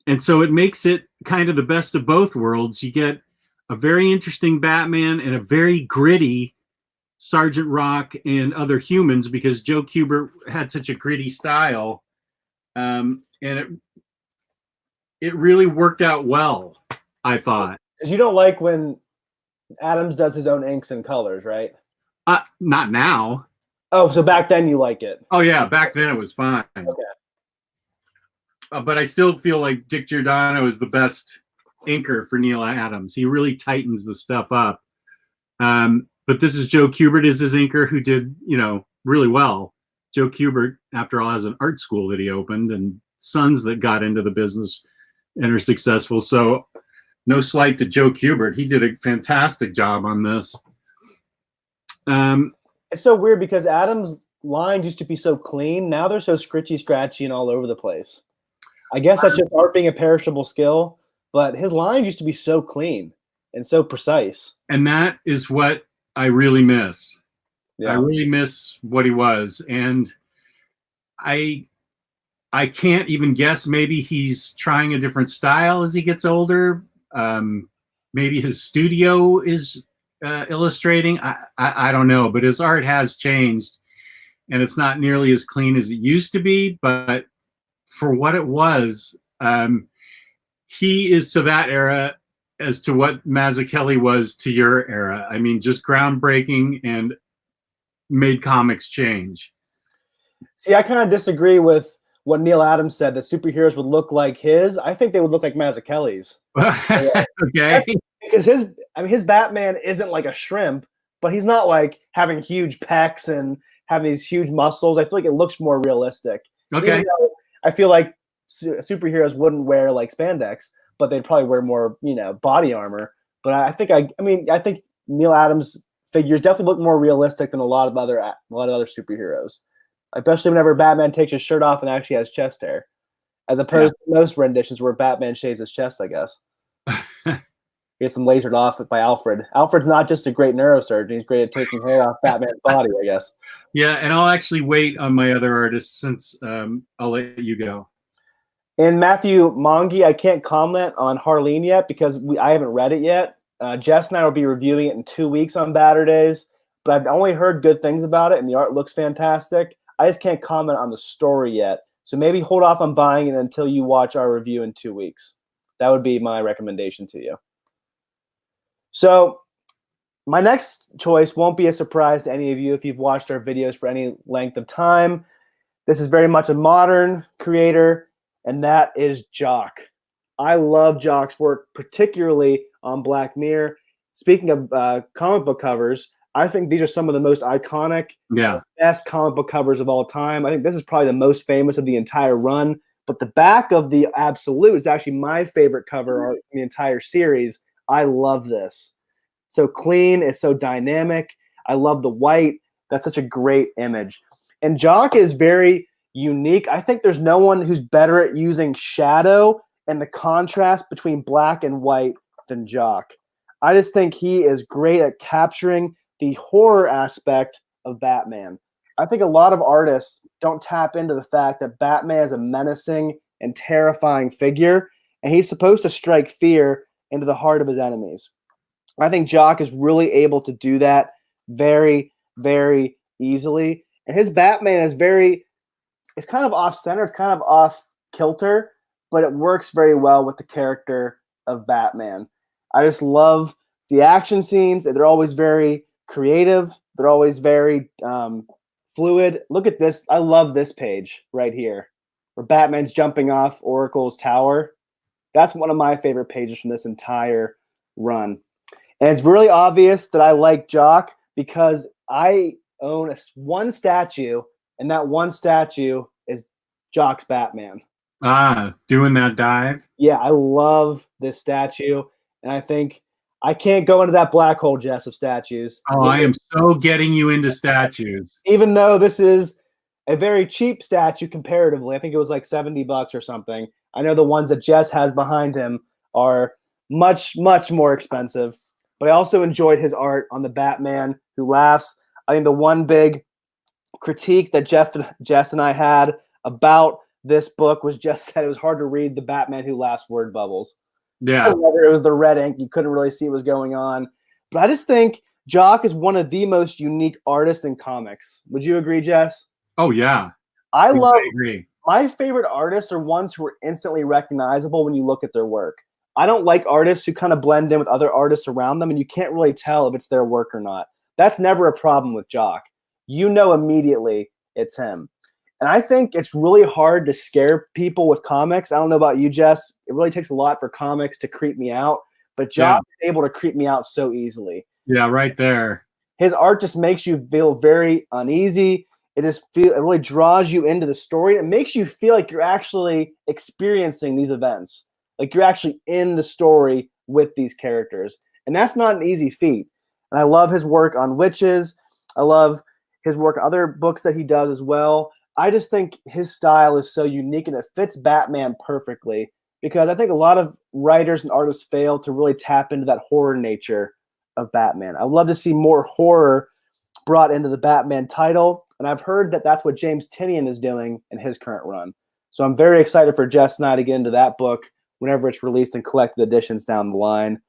And so it makes it kind of the best of both worlds. You get a very interesting Batman and a very gritty Sergeant Rock and Other Humans, because Joe Kubert had such a gritty style. And it really worked out well, I thought. Because you don't like when Adams does his own inks and colors, right? Not now. Oh, so back then you like it? Oh yeah, back then it was fine. Okay. But I still feel like Dick Giordano is the best inker for Neal Adams. He really tightens the stuff up. But this is Joe Kubert is his inker, who did, really well. Joe Kubert, after all, has an art school that he opened and sons that got into the business and are successful. So no slight to Joe Kubert. He did a fantastic job on this. It's so weird because Adams' lines used to be so clean. Now they're so scritchy, scratchy, and all over the place. I guess that's just art being a perishable skill, but his lines used to be so clean and so precise. And that is what I really miss. Yeah. I really miss what he was. And I can't even guess. Maybe he's trying a different style as he gets older. Maybe his studio is illustrating. I don't know, but his art has changed, and it's not nearly as clean as it used to be. But for what it was, he is to that era as to what Mazzucchelli was to your era. I mean, just groundbreaking and made comics change. See, I kind of disagree with what Neal Adams said, that superheroes would look like his. I think they would look like Mazzucchelli's. Okay. Because his Batman isn't like a shrimp, but he's not like having huge pecs and having these huge muscles. I feel like it looks more realistic. Okay. I feel like superheroes wouldn't wear like spandex, but they'd probably wear more, body armor. But I think Neal Adams figures definitely look more realistic than a lot of other superheroes, especially whenever Batman takes his shirt off and actually has chest hair, as opposed to most renditions where Batman shaves his chest, I guess. Gets them lasered off by Alfred. Alfred's not just a great neurosurgeon; he's great at taking hair off Batman's body, I guess. Yeah, and I'll actually wait on my other artists since I'll let you go. And Matthew Mongi, I can't comment on Harleen yet because I haven't read it yet. Jess and I will be reviewing it in 2 weeks on Baturdays, but I've only heard good things about it, and the art looks fantastic. I just can't comment on the story yet, so maybe hold off on buying it until you watch our review in 2 weeks. That would be my recommendation to you. So my next choice won't be a surprise to any of you if you've watched our videos for any length of time. This is very much a modern creator, and that is Jock. I love Jock's work, particularly on Black Mirror. Speaking of comic book covers, I think these are some of the most iconic, best comic book covers of all time. I think this is probably the most famous of the entire run, but the back of the Absolute is actually my favorite cover art in the entire series. I love this. So clean, it's so dynamic. I love the white. That's such a great image. And Jock is very unique. I think there's no one who's better at using shadow and the contrast between black and white than Jock. I just think he is great at capturing the horror aspect of Batman. I think a lot of artists don't tap into the fact that Batman is a menacing and terrifying figure, and he's supposed to strike fear into the heart of his enemies. I think Jock is really able to do that very, very easily. And his Batman is it's kind of off-center, it's kind of off-kilter, but it works very well with the character of Batman. I just love the action scenes. They're always very creative. They're always very fluid. Look at this. I love this page right here where Batman's jumping off Oracle's tower. That's one of my favorite pages from this entire run. And it's really obvious that I like Jock because I own one statue, and that one statue is Jock's Batman. Doing that dive? Yeah, I love this statue, and I think I can't go into that black hole, Jess, of statues. Oh, I am so getting you into statues. Even though this is a very cheap statue comparatively, I think it was like $70 or something. I know the ones that Jess has behind him are much, much more expensive. But I also enjoyed his art on the Batman Who Laughs. I think the one big critique that Jess and I had about this book was just that it was hard to read the Batman Who Laughs word bubbles. Yeah. Whether it was the red ink, you couldn't really see what was going on. But I just think Jock is one of the most unique artists in comics. Would you agree, Jess? Oh, yeah. I agree. My favorite artists are ones who are instantly recognizable when you look at their work. I don't like artists who kind of blend in with other artists around them, and you can't really tell if it's their work or not. That's never a problem with Jock. You know immediately it's him. And I think it's really hard to scare people with comics. I don't know about you, Jess. It really takes a lot for comics to creep me out. But Jock is able to creep me out so easily. Yeah, right there. His art just makes you feel very uneasy. It really draws you into the story. It makes you feel like you're actually experiencing these events. Like you're actually in the story with these characters. And that's not an easy feat. And I love his work on witches. I love his work on other books that he does as well. I just think his style is so unique and it fits Batman perfectly because I think a lot of writers and artists fail to really tap into that horror nature of Batman. I'd love to see more horror brought into the Batman title, and I've heard that that's what James Tynion is doing in his current run. So I'm very excited for Jess and I to get into that book whenever it's released in collected editions down the line.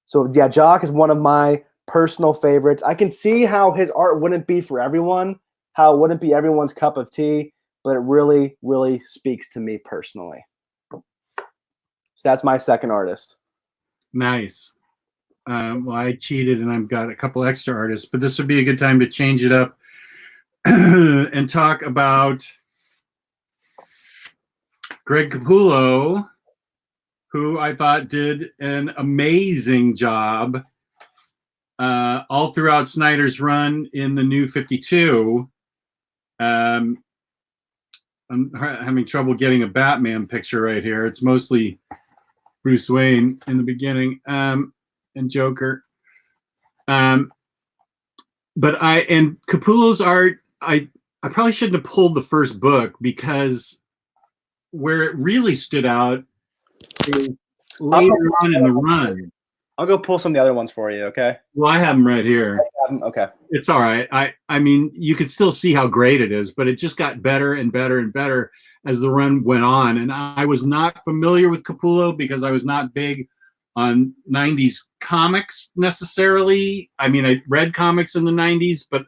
So yeah, Jock is one of my personal favorites. I can see how his art wouldn't be for everyone, how it wouldn't be everyone's cup of tea, but it really, really speaks to me personally. So that's my second artist. Nice. Well, I cheated and I've got a couple extra artists, but this would be a good time to change it up and talk about Greg Capullo, who I thought did an amazing job all throughout Snyder's run in the New 52. I'm having trouble getting a Batman picture right here. It's mostly Bruce Wayne in the beginning and Joker. But Capullo's art, I probably shouldn't have pulled the first book because where it really stood out is later on in the run. I'll go pull some of the other ones for you, okay? Well, I have them right here. Okay. It's all right. I mean, you could still see how great it is, but it just got better and better and better as the run went on. And I was not familiar with Capullo because I was not big on 90s comics necessarily. I mean, I read comics in the 90s, but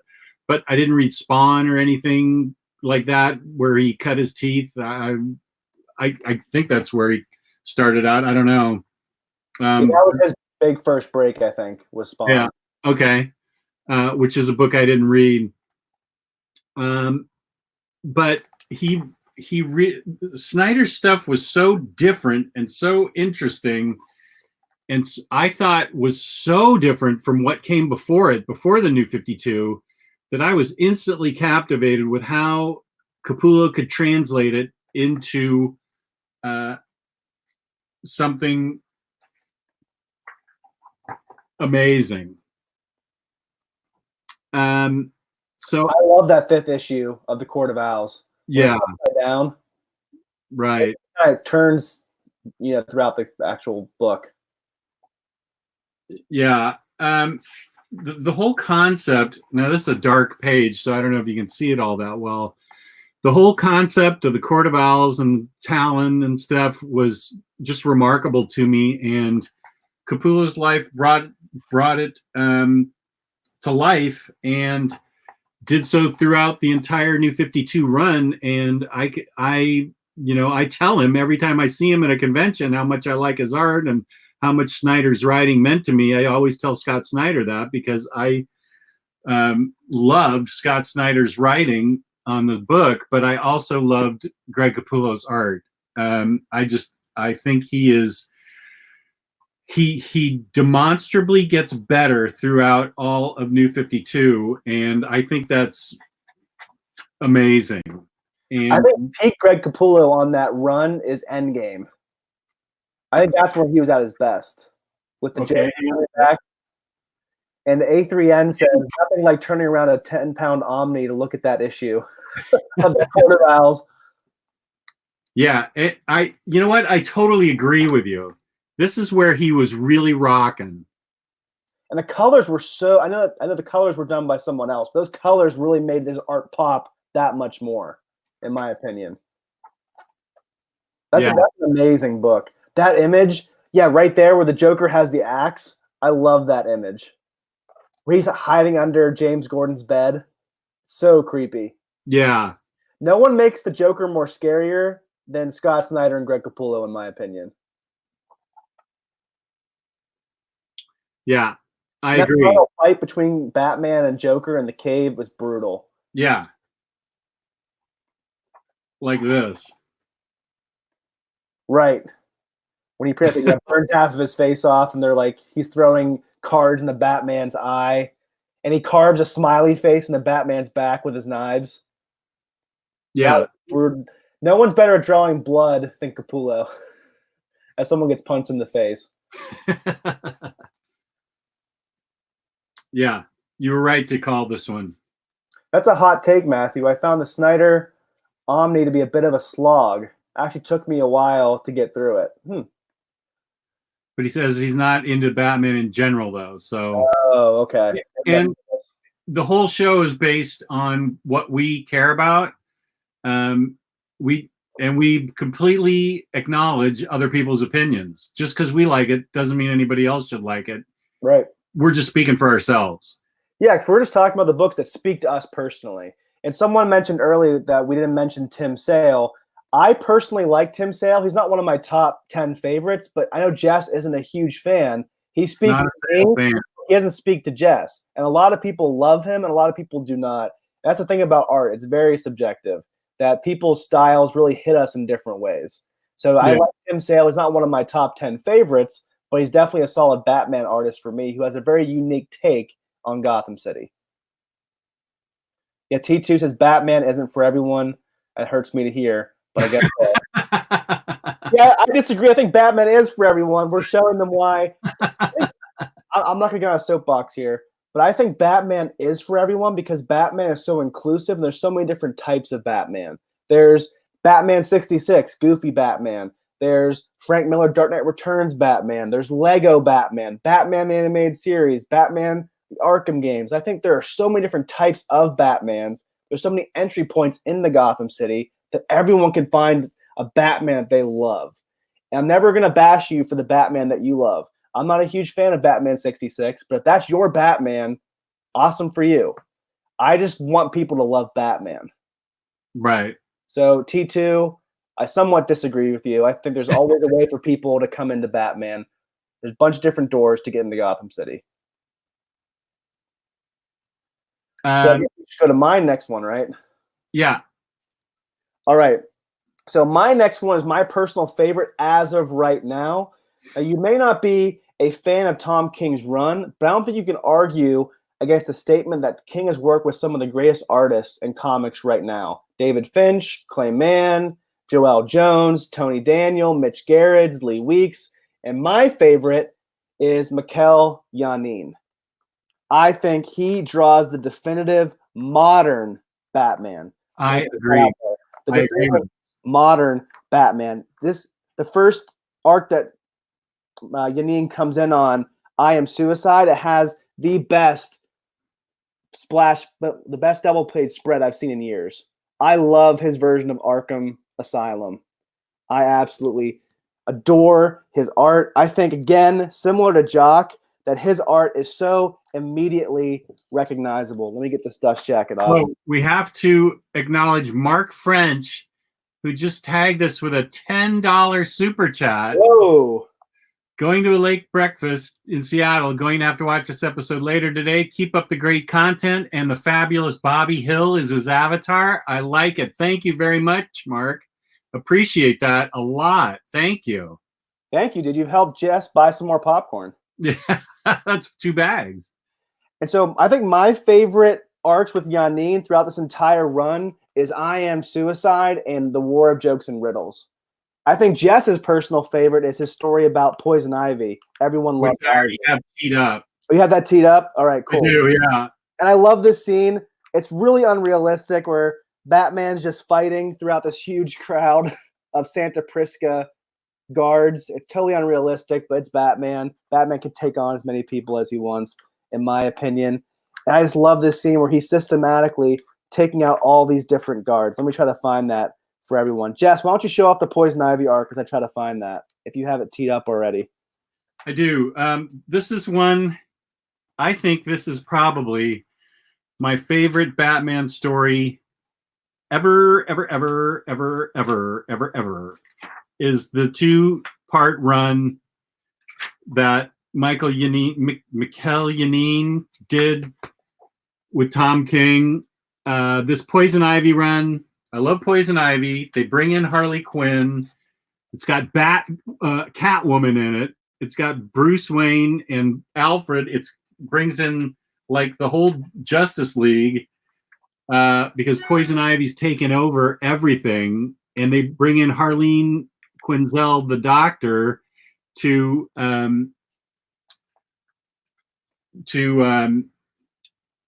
I didn't read Spawn or anything like that where he cut his teeth. I think that's where he started out. I don't know. That was his big first break, I think, was Spawn. Yeah. Okay. Which is a book I didn't read. But Snyder's stuff was so different and so interesting, and I thought was so different from what came before it, before the New 52, that I was instantly captivated with how Capullo could translate it into something amazing. So I love that 5th issue of the Court of Owls. Yeah. Down. Right. It kind of turns, throughout the actual book. Yeah. The whole concept, now this is a dark page, so I don't know if you can see it all that well. The whole concept of the Court of Owls and Talon and stuff was just remarkable to me, and Capullo's life brought it to life and did so throughout the entire New 52 run. And I tell him every time I see him at a convention how much I like his art and how much Snyder's writing meant to me. I always tell Scott Snyder that because I loved Scott Snyder's writing on the book, but I also loved Greg Capullo's art. I think he demonstrably gets better throughout all of New 52, and I think that's amazing. And I think peak Greg Capullo on that run is Endgame. I think that's where he was at his best with the back. And the A3N says nothing like turning around a 10-pound Omni to look at that issue of the Court of Owls. Yeah, you know what? I totally agree with you. This is where he was really rocking. And the colors were so, I know the colors were done by someone else, but those colors really made this art pop that much more, in my opinion. That's an amazing book. That image, yeah, right there where the Joker has the axe. I love that image. Where he's hiding under James Gordon's bed. So creepy. Yeah. No one makes the Joker more scarier than Scott Snyder and Greg Capullo, in my opinion. Yeah, I agree. That final fight between Batman and Joker in the cave was brutal. Yeah. Like this. Right. When he burns half of his face off, and they're like, he's throwing cards in the Batman's eye, and he carves a smiley face in the Batman's back with his knives. Yeah. No one's better at drawing blood than Capullo as someone gets punched in the face. Yeah, you were right to call this one. That's a hot take, Matthew. I found the Snyder Omni to be a bit of a slog. It actually took me a while to get through it. But he says he's not into Batman in general, though. So. Oh, okay. And the whole show is based on what we care about. We completely acknowledge other people's opinions. Just because we like it doesn't mean anybody else should like it. Right. We're just speaking for ourselves. Yeah, we're just talking about the books that speak to us personally. And someone mentioned earlier that we didn't mention Tim Sale. I personally like Tim Sale. He's not one of my top 10 favorites, but I know Jess isn't a huge fan. He speaks to me. He doesn't speak to Jess. And a lot of people love him and a lot of people do not. That's the thing about art. It's very subjective, that people's styles really hit us in different ways. So I like Tim Sale. He's not one of my top 10 favorites, but he's definitely a solid Batman artist for me who has a very unique take on Gotham City. Yeah, T2 says Batman isn't for everyone. It hurts me to hear, but I guess yeah, I disagree. I think Batman is for everyone. We're showing them why. I'm not going to get on a soapbox here, but I think Batman is for everyone because Batman is so inclusive and there's so many different types of Batman. There's Batman 66, Goofy Batman. There's Frank Miller Dark Knight Returns Batman. There's Lego Batman, Batman the Animated Series, Batman the Arkham games. I think there are so many different types of Batmans. There's so many entry points in the Gotham City that everyone can find a Batman that they love. And I'm never going to bash you for the Batman that you love. I'm not a huge fan of Batman 66, but if that's your Batman, awesome for you. I just want people to love Batman. Right. So T2, I somewhat disagree with you. I think there's always a way for people to come into Batman. There's a bunch of different doors to get into Gotham City. So we should go to my next one, right? Yeah. All right. So my next one is my personal favorite as of right now. Now, you may not be a fan of Tom King's run, but I don't think you can argue against the statement that King has worked with some of the greatest artists in comics right now. David Finch, Clay Mann, Joel Jones, Tony Daniel, Mitch Gerrits, Lee Weeks, and my favorite is Mikel Janin. I think he draws the definitive modern Batman. I agree. The definitive modern Batman. The first arc that Janin comes in on, I Am Suicide. It has the best splash, the best double page spread I've seen in years. I love his version of Arkham Asylum. I absolutely adore his art. I think, again, similar to Jock, that his art is so immediately recognizable. Let me get this dust jacket off. Well, we have to acknowledge Mark French, who just tagged us with a $10 super chat. Whoa. Going to a late breakfast in Seattle. Going to have to watch this episode later today. Keep up the great content. And the fabulous Bobby Hill is his avatar. I like it. Thank you very much, Mark. Appreciate that a lot. Thank you. Thank you. Did you help Jess buy some more popcorn? Yeah, that's 2 bags. And so I think my favorite arcs with Janin throughout this entire run is I Am Suicide and The War of Jokes and Riddles. I think Jess's personal favorite is his story about Poison Ivy. Everyone loves it. I already have teed up. Oh, you have that teed up? All right, cool. I do, yeah. And I love this scene. It's really unrealistic where Batman's just fighting throughout this huge crowd of Santa Prisca guards. It's totally unrealistic, but it's Batman. Batman can take on as many people as he wants, in my opinion. And I just love this scene where he's systematically taking out all these different guards. Let me try to find that for everyone. Jess, why don't you show off the Poison Ivy arc as I try to find that, if you have it teed up already. I do. This is one, I think this is probably my favorite Batman story ever, is the 2-part run that Mikel Janin did with Tom King. This Poison Ivy run, I love Poison Ivy. They bring in Harley Quinn. It's got Catwoman in it. It's got Bruce Wayne and Alfred. It brings in like the whole Justice League because Poison Ivy's taken over everything, and they bring in Harleen Quinzel, the Doctor, to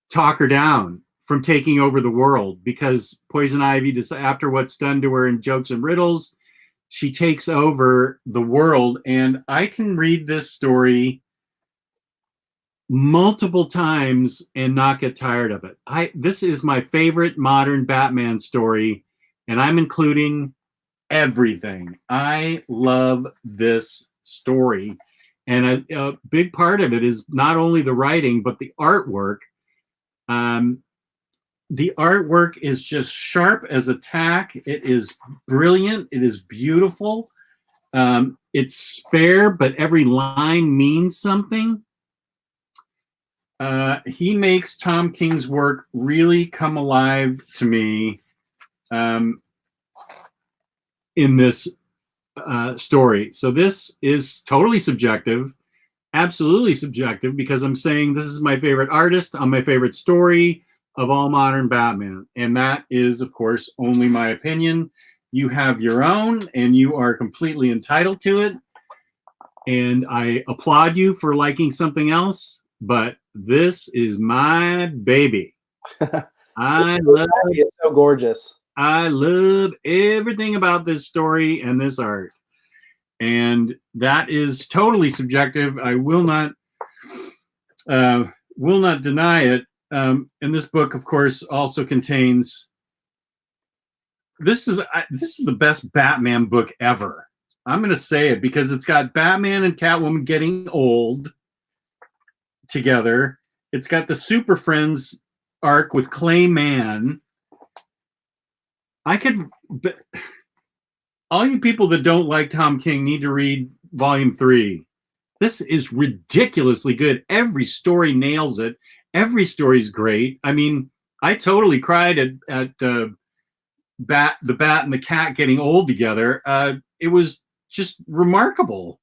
talk her down from taking over the world, because Poison Ivy, after what's done to her in Jokes and Riddles, she takes over the world. And I can read this story multiple times and not get tired of it. This is my favorite modern Batman story, and I'm including everything. I love this story, and a big part of it is not only the writing but the artwork. The artwork is just sharp as a tack. It is brilliant. It is beautiful. It's spare, but every line means something. He makes Tom King's work really come alive to me in this story. So this is totally subjective, absolutely subjective, because I'm saying this is my favorite artist on my favorite story of all modern Batman. And that is, of course, only my opinion. You have your own, and you are completely entitled to it. And I applaud you for liking something else, but this is my baby. I love it. It's so gorgeous. I love everything about this story and this art. And that is totally subjective. I will not deny it. And this book, of course, also contains. This is the best Batman book ever. I'm going to say it because it's got Batman and Catwoman getting old together. It's got the Super Friends arc with Clayman. All you people that don't like Tom King need to read Volume 3. This is ridiculously good. Every story nails it. Every story's great. I mean, I totally cried at the Bat and the Cat getting old together. It was just remarkable.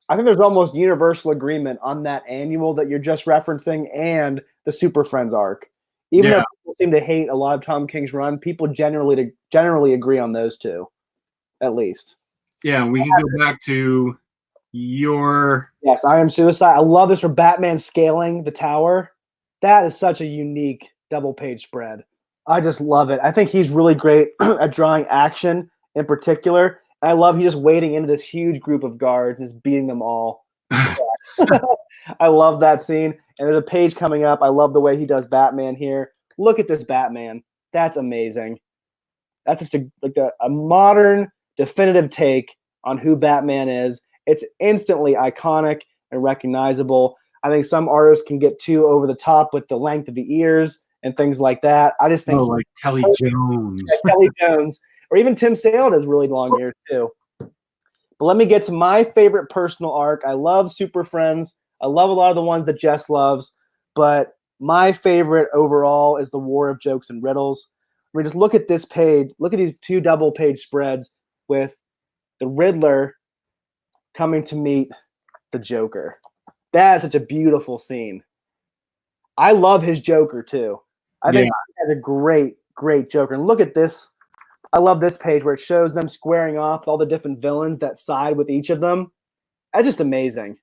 I think there's almost universal agreement on that annual that you're just referencing and the Super Friends arc. Even though people seem to hate a lot of Tom King's run, people generally agree on those two, at least. Yeah, we can go back to your... Yes, I Am Suicide. I love this for Batman scaling the tower. That is such a unique double-page spread. I just love it. I think he's really great at drawing action in particular. I love he's just wading into this huge group of guards and just beating them all. I love that scene. And there's a page coming up. I love the way he does Batman here. Look at this Batman. That's amazing. That's just a modern, definitive take on who Batman is. It's instantly iconic and recognizable. I think some artists can get too over the top with the length of the ears and things like that. I just think like Kelly Jones. Kelly Jones. Or even Tim Sale does really long ears too. But let me get to my favorite personal arc. I love Super Friends. I love a lot of the ones that Jess loves. But my favorite overall is the War of Jokes and Riddles. I mean, just look at this page. Look at these 2 double-page spreads with the Riddler coming to meet the Joker. That is such a beautiful scene. I love his Joker too. I think he has a great, great Joker. And look at this. I love this page where it shows them squaring off all the different villains that side with each of them. That's just amazing.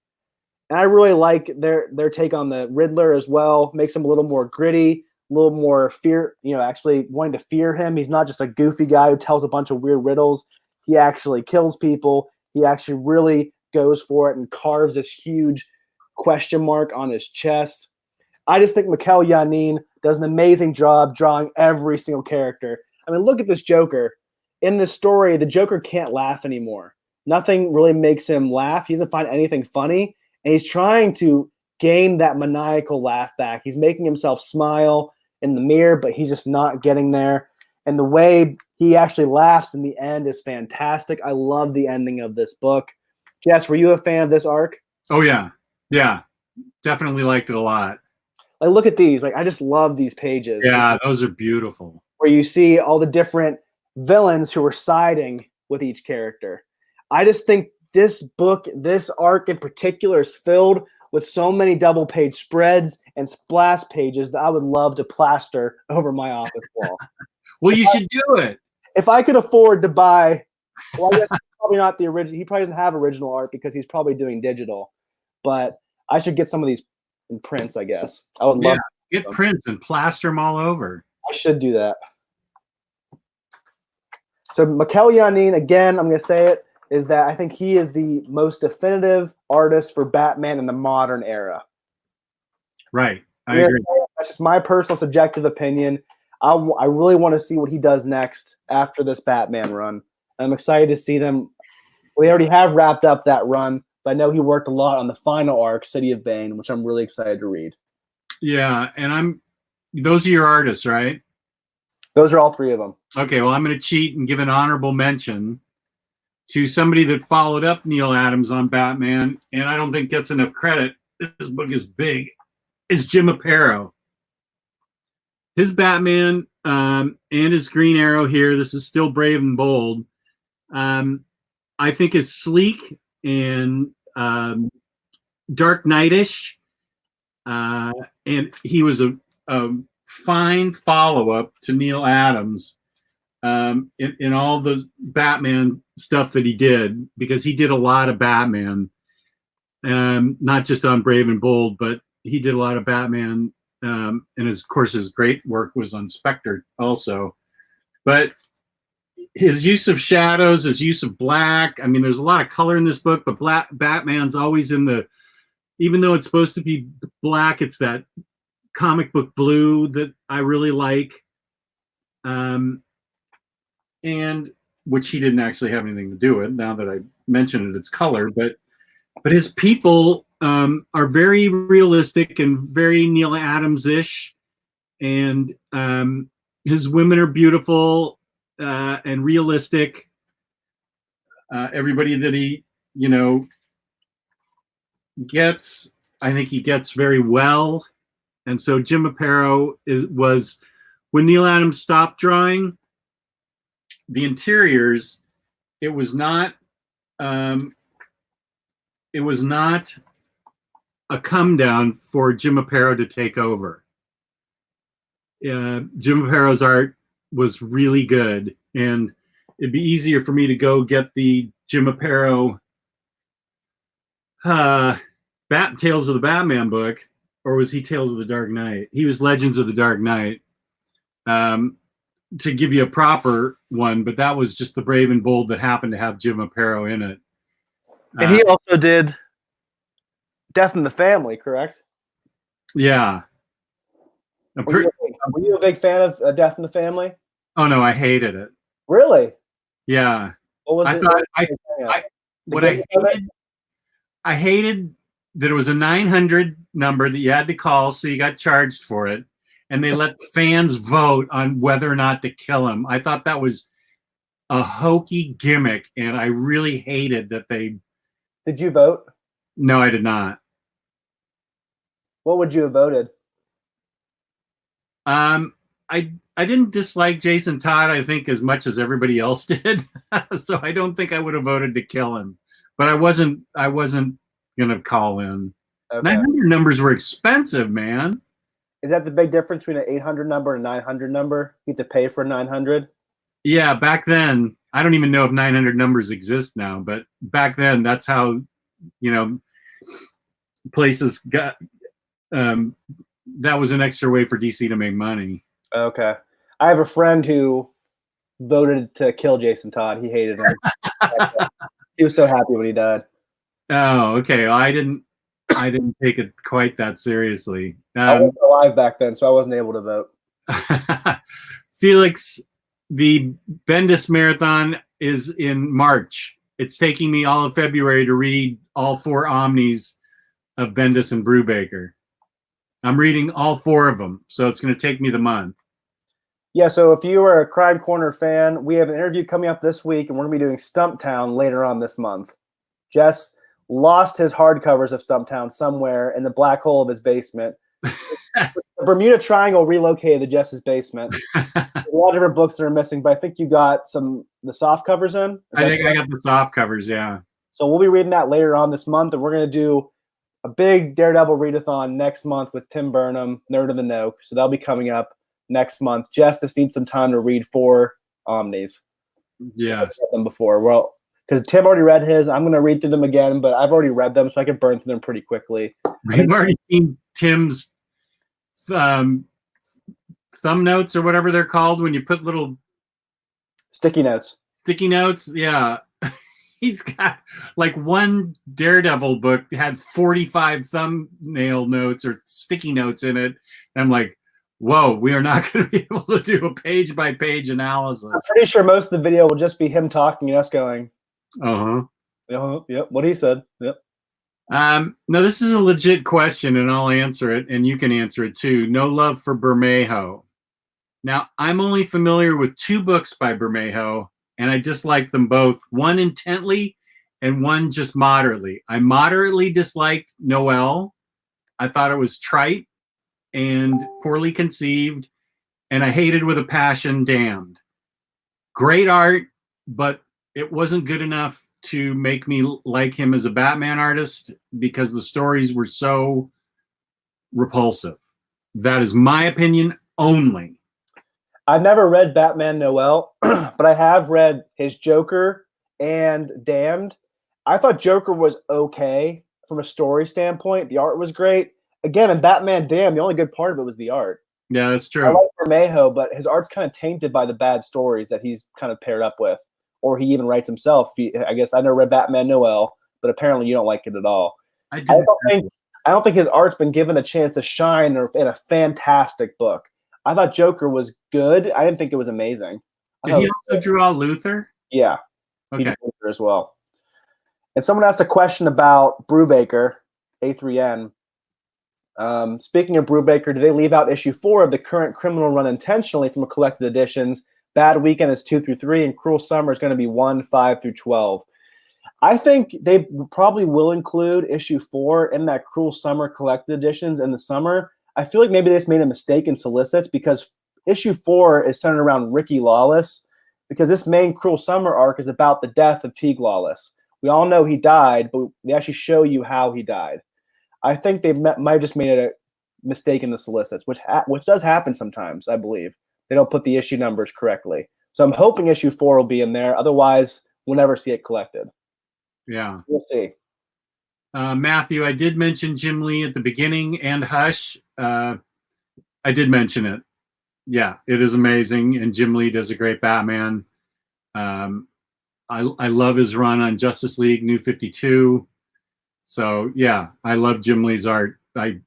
And I really like their take on the Riddler as well. Makes him a little more gritty, a little more fear, actually wanting to fear him. He's not just a goofy guy who tells a bunch of weird riddles. He actually kills people. He actually really goes for it and carves this huge question mark on his chest. I just think Mikel Janin does an amazing job drawing every single character. I mean, look at this Joker. In this story, the Joker can't laugh anymore. Nothing really makes him laugh. He doesn't find anything funny. And he's trying to gain that maniacal laugh back. He's making himself smile in the mirror, but he's just not getting there. And the way he actually laughs in the end is fantastic. I love the ending of this book. Jess, were you a fan of this arc? Oh, yeah. Yeah. Definitely liked it a lot. Like, look at these. Like, I just love these pages. Yeah, those are beautiful. Where you see all the different villains who are siding with each character. I just think this book, this arc in particular, is filled with so many double page spreads and splash pages that I would love to plaster over my office wall. Well, you should do it. If I could afford to buy, well, I guess probably not the original. He probably doesn't have original art because he's probably doing digital. But I should get some of these in prints, I guess. I would love to get prints and plaster them all over. I should do that. So Mikel Janin, again, I'm going to say it, is that I think he is the most definitive artist for Batman in the modern era. Right. I agree. That's just my personal subjective opinion. I really want to see what he does next after this Batman run. I'm excited to see them. We already have wrapped up that run, but I know he worked a lot on the final arc, City of Bane, which I'm really excited to read. Yeah, and those are your artists, right? Those are all three of them. Okay, well, I'm going to cheat and give an honorable mention to somebody that followed up Neal Adams on Batman, and I don't think gets enough credit. This book is big. Is Jim Aparo. His Batman and his Green Arrow here, this is still Brave and Bold, I think is sleek and Dark Knight-ish. And he was a fine follow-up to Neal Adams in all the Batman stuff that he did, because he did a lot of Batman, not just on Brave and Bold, but he did a lot of Batman. And of course, his great work was on Spectre also. But his use of shadows, his use of black, I mean, there's a lot of color in this book, but Batman's always in the, even though it's supposed to be black, it's that comic book blue that I really like. And which he didn't actually have anything to do with. Now that I mention it, it's color, but his people are very realistic and very Neal Adams-ish, and his women are beautiful and realistic. Everybody that he, gets, I think he gets very well. And so Jim Aparo was when Neal Adams stopped drawing the interiors, it was not a come down for Jim Aparo to take over. Jim Aparo's art was really good, and it'd be easier for me to go get the Jim Aparo Tales of the Batman book, or was he Tales of the Dark Knight? He was Legends of the Dark Knight, to give you a proper one, but that was just the Brave and Bold that happened to have Jim Aparo in it. And he also did Death in the Family, correct? Yeah. Were you a big fan of Death in the Family? Oh no, I hated it. Really? Yeah. What was I hated that it was a 900 number that you had to call, so you got charged for it, and they let the fans vote on whether or not to kill him. I thought that was a hokey gimmick, and I really hated that they. Did you vote? No, I did not. What would you have voted? I didn't dislike Jason Todd, I think, as much as everybody else did. So I don't think I would have voted to kill him. But I wasn't gonna call in. Okay. 900 numbers were expensive, man. Is that the big difference between an 800 number and a 900 number? You have to pay for 900? Yeah, back then. I don't even know if 900 numbers exist now, but back then, that's how, places got. That was an extra way for DC to make money. Okay. I have a friend who voted to kill Jason Todd. He hated him. He was so happy when he died. Oh, okay. Well, I didn't take it quite that seriously. I wasn't alive back then, so I wasn't able to vote. Felix, the Bendis Marathon is in March. It's taking me all of February to read all 4 Omnis of Bendis and Brubaker. I'm reading all 4 of them, so it's going to take me the month. Yeah, so if you are a Crime Corner fan, we have an interview coming up this week, and we're going to be doing Stumptown later on this month. Jess lost his hardcovers of Stumptown somewhere in the black hole of his basement. The Bermuda Triangle relocated to Jess's basement. A lot of different books that are missing, but I think you got the soft covers in. I think I got the soft covers, yeah. So we'll be reading that later on this month, and we're going to do a big Daredevil readathon next month with Tim Burnham, Nerd of the Noke. So that'll be coming up next month. Jess just needs some time to read 4 Omnis. Yes. I've read them before. Well, because Tim already read his, I'm going to read through them again, but I've already read them, so I can burn through them pretty quickly. We've already seen Tim's thumb notes or whatever they're called when you put little sticky notes. Sticky notes, yeah. He's got like one Daredevil book had 45 thumbnail notes or sticky notes in it. And I'm like, whoa, we are not going to be able to do a page-by-page analysis. I'm pretty sure most of the video will just be him talking and us going, uh-huh. Yep, what he said. Yep. No, this is a legit question, and I'll answer it, and you can answer it too. No love for Bermejo. Now, I'm only familiar with 2 books by Bermejo, and I dislike them both. One intently, and one just moderately. I moderately disliked Noel. I thought it was trite and poorly conceived, and I hated with a passion Damned. Great art, but it wasn't good enough to make me like him as a Batman artist because the stories were so repulsive. That is my opinion only. I've never read Batman Noel, but I have read his Joker and Damned. I thought Joker was okay from a story standpoint. The art was great. Again, in Batman Damned, the only good part of it was the art. Yeah, that's true. I like Bermejo, but his art's kind of tainted by the bad stories that he's kind of paired up with. Or he even writes himself. I guess I never read Batman Noel, but apparently you don't like it at all. I don't think his art's been given a chance to shine in a fantastic book. I thought Joker was good. I didn't think it was amazing. Did he also draw Luther? Yeah. Okay. He did Luther as well. And someone asked a question about Brubaker, A3N. Speaking of Brubaker, do they leave out issue 4 of the current Criminal Run intentionally from a collected editions? Bad Weekend is 2 through 3, and Cruel Summer is going to be 1, 5 through 12. I think they probably will include issue 4 in that Cruel Summer collected editions in the summer. I feel like maybe they just made a mistake in solicits because issue 4 is centered around Ricky Lawless because this main Cruel Summer arc is about the death of Teague Lawless. We all know he died, but they actually show you how he died. I think they might have just made a mistake in the solicits, which does happen sometimes, I believe. They don't put the issue numbers correctly. So I'm hoping issue 4 will be in there. Otherwise, we'll never see it collected. Yeah. We'll see. Matthew, I did mention Jim Lee at the beginning and Hush. I did mention it. Yeah, it is amazing. And Jim Lee does a great Batman. I love his run on Justice League New 52. So, yeah, I love Jim Lee's art. I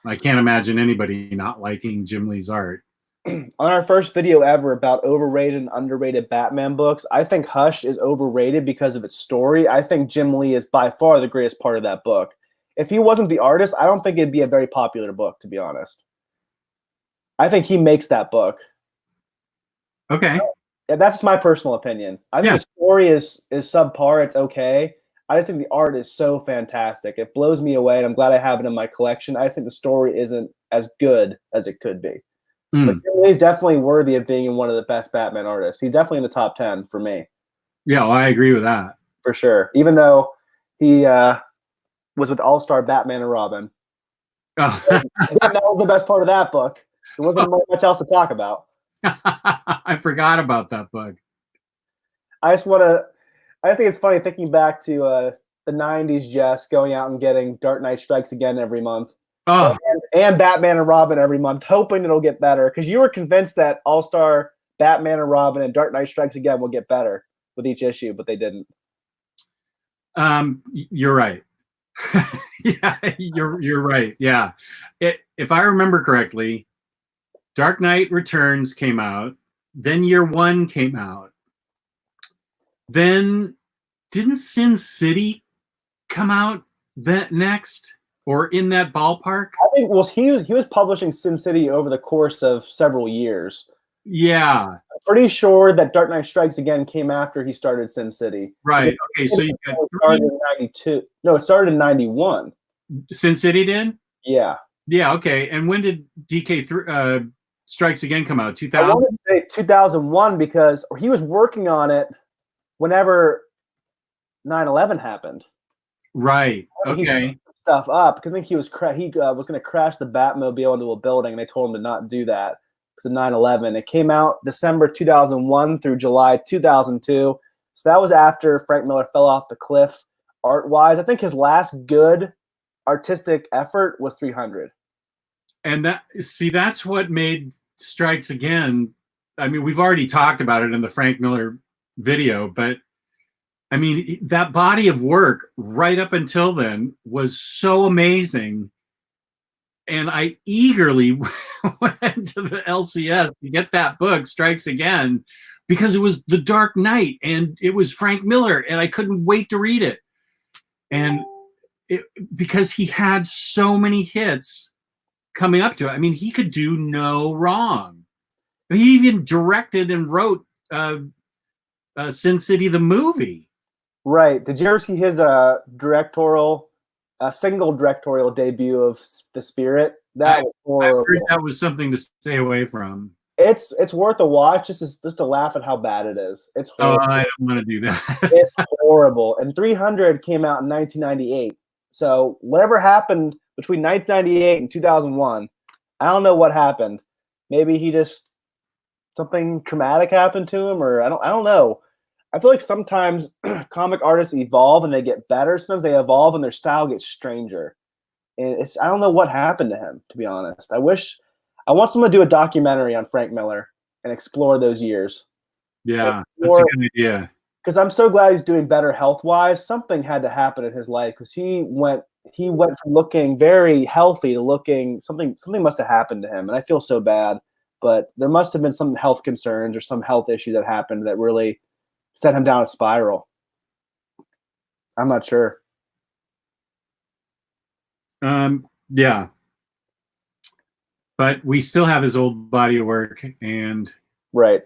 can't imagine anybody not liking Jim Lee's art. On our first video ever about overrated and underrated Batman books, I think Hush is overrated because of its story. I think Jim Lee is by far the greatest part of that book. If he wasn't the artist, I don't think it'd be a very popular book, to be honest. I think he makes that book. Okay. Yeah, that's my personal opinion. I think the story is subpar. It's okay. I just think the art is so fantastic. It blows me away, and I'm glad I have it in my collection. I just think the story isn't as good as it could be. But he's definitely worthy of being one of the best Batman artists. He's definitely in the top 10 for me. Yeah, well, I agree with that. For sure. Even though he was with All-Star Batman and Robin. Oh. That was the best part of that book. There wasn't much else to talk about. I forgot about that book. I think it's funny thinking back to the 90s, Jess, going out and getting Dark Knight Strikes Again every month. Oh. And Batman and Robin every month, hoping it'll get better. Because you were convinced that All-Star Batman and Robin and Dark Knight Strikes Again will get better with each issue, but they didn't. You're right. Yeah, you're right. Yeah, if I remember correctly, Dark Knight Returns came out, then Year One came out, then didn't Sin City come out that next or in that ballpark? I think he was publishing Sin City over the course of several years. Yeah, I'm pretty sure that Dark Knight Strikes Again came after he started Sin City. Right. Okay, so you got started in 92. No, it started in 91. Sin City did? Yeah. Yeah, okay. And when did DK Strikes Again come out? 2000? I want to say 2001 because he was working on it whenever 9/11 happened. Right. Okay. He stuff up because I think he was going to crash the Batmobile into a building, and they told him to not do that because of 9/11. It came out December 2001 through July 2002. So that was after Frank Miller fell off the cliff art-wise. I think his last good artistic effort was 300. And that's what made Strikes Again. I mean, we've already talked about it in the Frank Miller video, but I mean, that body of work right up until then was so amazing. And I eagerly went to the LCS to get that book, Strikes Again, because it was The Dark Knight and it was Frank Miller, and I couldn't wait to read it. And because he had so many hits coming up to it. I mean, he could do no wrong. He even directed and wrote Sin City, the movie. Right. Did you ever see his single directorial debut of The Spirit? That was horrible. I heard that was something to stay away from. It's worth a watch just to laugh at how bad it is. It's horrible. Oh, I don't want to do that. It's horrible. And 300 came out in 1998. So whatever happened between 1998 and 2001, I don't know what happened. Maybe something traumatic happened to him, or I don't know. I feel like sometimes comic artists evolve and they get better. Sometimes they evolve and their style gets stranger. And I don't know what happened to him, to be honest. I want someone to do a documentary on Frank Miller and explore those years. Yeah, that's a good idea. Because I'm so glad he's doing better health-wise. Something had to happen in his life because he went from looking very healthy to looking something must have happened to him, and I feel so bad. But there must have been some health concerns or some health issue that happened that really set him down a spiral. I'm not sure. Yeah. But we still have his old body of work, and right.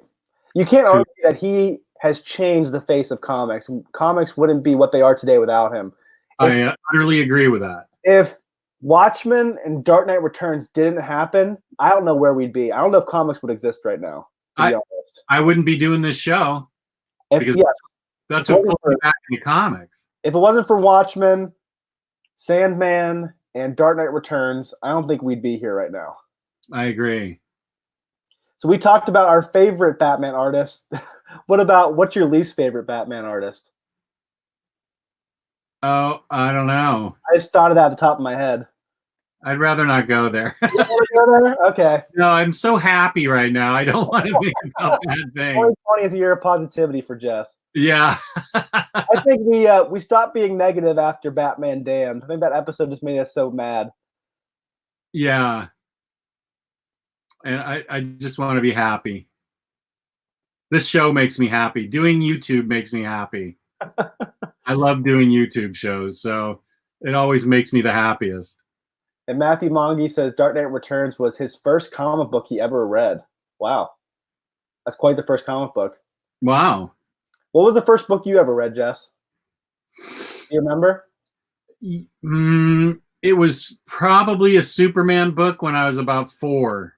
You can't argue that he has changed the face of comics. Comics wouldn't be what they are today without him. I utterly agree with that. If Watchmen and Dark Knight Returns didn't happen, I don't know where we'd be. I don't know if comics would exist right now, to be honest. I wouldn't be doing this show. Because that's what put me back into comics. If it wasn't for Watchmen, Sandman, and Dark Knight Returns, I don't think we'd be here right now. I agree. So we talked about our favorite Batman artist. What's your least favorite Batman artist? Oh, I don't know. I just thought of that at the top of my head. I'd rather not go there. You don't want to go there? Okay. No, I'm so happy right now. I don't want to think about bad things. 2020 is a year of positivity for Jess. Yeah. I think we stopped being negative after Batman Damned. I think that episode just made us so mad. Yeah. And I just want to be happy. This show makes me happy. Doing YouTube makes me happy. I love doing YouTube shows, so it always makes me the happiest. And Matthew Mongi says Dark Knight Returns was his first comic book he ever read. Wow. That's quite the first comic book. Wow. What was the first book you ever read, Jess? Do you remember? It was probably a Superman book when I was about 4.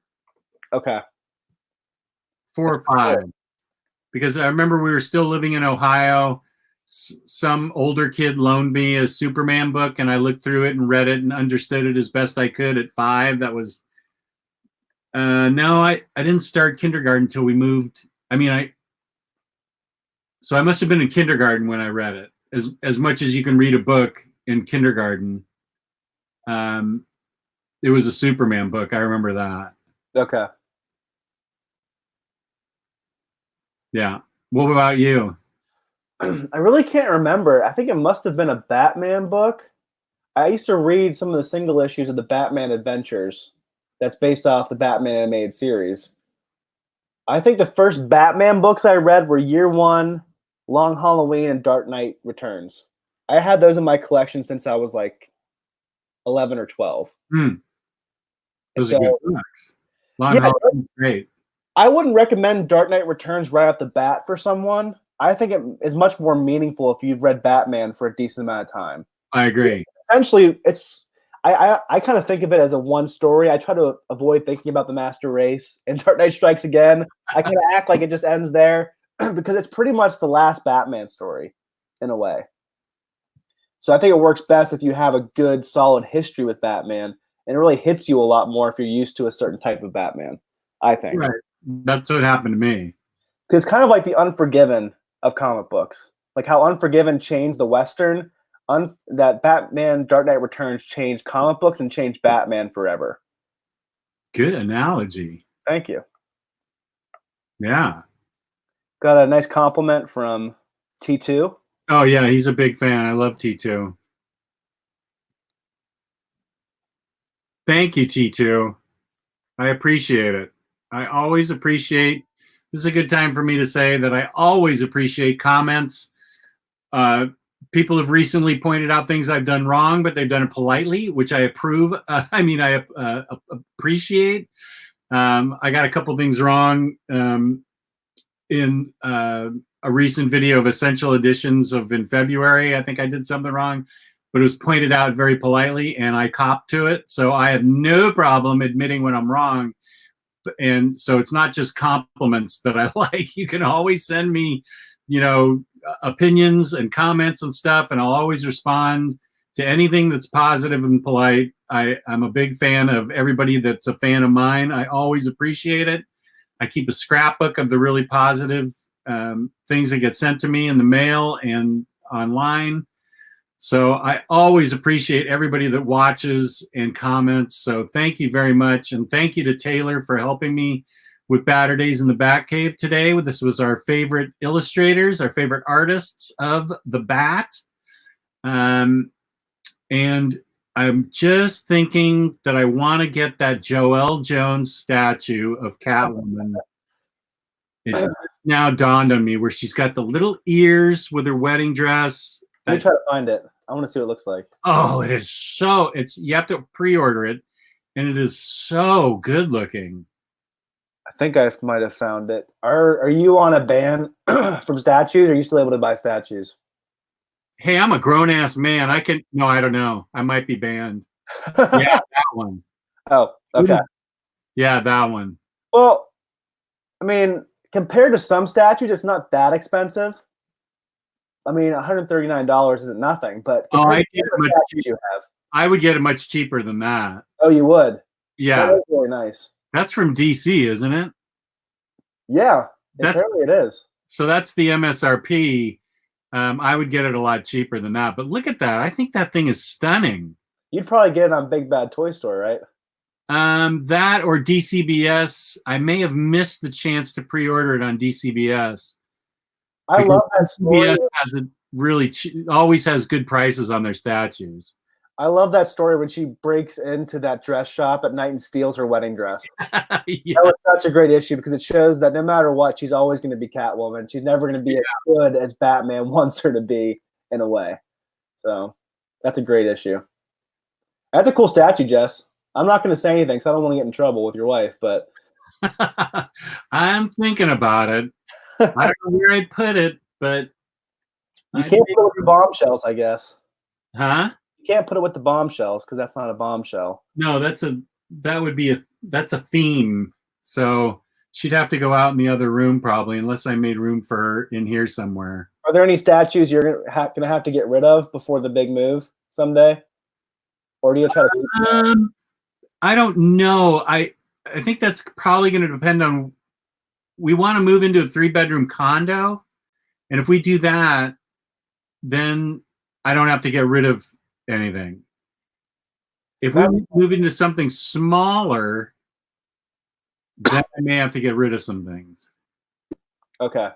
Okay. 4 or 5. Because I remember we were still living in Ohio. Some older kid loaned me a Superman book, and I looked through it and read it and understood it as best I could at 5. That was no, I didn't start kindergarten until we moved. So I must have been in kindergarten when I read it. As much as you can read a book in kindergarten, it was a Superman book. I remember that. Okay. Yeah. What about you? I really can't remember. I think it must have been a Batman book. I used to read some of the single issues of the Batman Adventures that's based off the Batman animated series. I think the first Batman books I read were Year One, Long Halloween, and Dark Knight Returns. I had those in my collection since I was like 11 or 12. Those are good books. Long Halloween's great. I wouldn't recommend Dark Knight Returns right off the bat for someone. I think it is much more meaningful if you've read Batman for a decent amount of time. I agree. Essentially, I kind of think of it as a one story. I try to avoid thinking about the Master Race and Dark Knight Strikes Again. I kind of act like it just ends there because it's pretty much the last Batman story in a way. So I think it works best if you have a good, solid history with Batman, and it really hits you a lot more if you're used to a certain type of Batman, I think. Right. That's what happened to me. Because it's kind of like the Unforgiven of comic books. Like how Unforgiven changed the Western, that Batman Dark Knight Returns changed comic books and changed Batman forever. Good analogy. Thank you. Yeah. Got a nice compliment from T2. Oh, yeah, he's a big fan. I love T2. Thank you, T2. I appreciate it. I always appreciate, this is a good time for me to say that I always appreciate comments. People have recently pointed out things I've done wrong, but they've done it politely, which I approve. I appreciate. I got a couple things wrong in a recent video of Essential Editions in February. I think I did something wrong, but it was pointed out very politely, and I copped to it. So I have no problem admitting when I'm wrong. And so it's not just compliments that I like. You can always send me, opinions and comments and stuff, and I'll always respond to anything that's positive and polite. I'm a big fan of everybody that's a fan of mine. I always appreciate it. I keep a scrapbook of the really positive things that get sent to me in the mail and online. So I always appreciate everybody that watches and comments. So thank you very much. And thank you to Taylor for helping me with Baturdays in the Batcave today. This was our favorite illustrators, our favorite artists of the Bat. And I'm just thinking that I want to get that Joelle Jones statue of Catwoman. It now dawned on me where she's got the little ears with her wedding dress. Let me try to find it. I want to see what it looks like. Oh, it is so, you have to pre-order it, and it is so good looking. I think I might have found it. Are you on a ban from statues? Or are you still able to buy statues? Hey, I'm a grown-ass man. No, I don't know. I might be banned. Yeah, that one. Oh, okay. Yeah, that one. Well, I mean, compared to some statues, it's not that expensive. I mean, $139 isn't nothing, but I would get it much cheaper than that. Oh, you would? Yeah. That is really nice. That's from DC, isn't it? Yeah, apparently it is. So that's the MSRP. I would get it a lot cheaper than that. But look at that. I think that thing is stunning. You'd probably get it on Big Bad Toy Store, right? That or DCBS. I may have missed the chance to pre-order it on DCBS. I love that story. DCBS has always has good prices on their statues. I love that story when she breaks into that dress shop at night and steals her wedding dress. Yeah. That was such a great issue because it shows that no matter what, she's always going to be Catwoman. She's never going to be as good as Batman wants her to be in a way. So that's a great issue. That's a cool statue, Jess. I'm not going to say anything because I don't want to get in trouble with your wife, but I'm thinking about it. I don't know where I'd put it, but you can't put it with the bombshells, I guess. Huh? You can't put it with the bombshells because that's not a bombshell. No, that's a theme. So she'd have to go out in the other room probably, unless I made room for her in here somewhere. Are there any statues you're going to have to get rid of before the big move someday? Or do you try to? I don't know. I think that's probably going to depend on. We want to move into a 3-bedroom condo, and if we do that, then I don't have to get rid of anything. If we move into something smaller, then I may have to get rid of some things. Okay.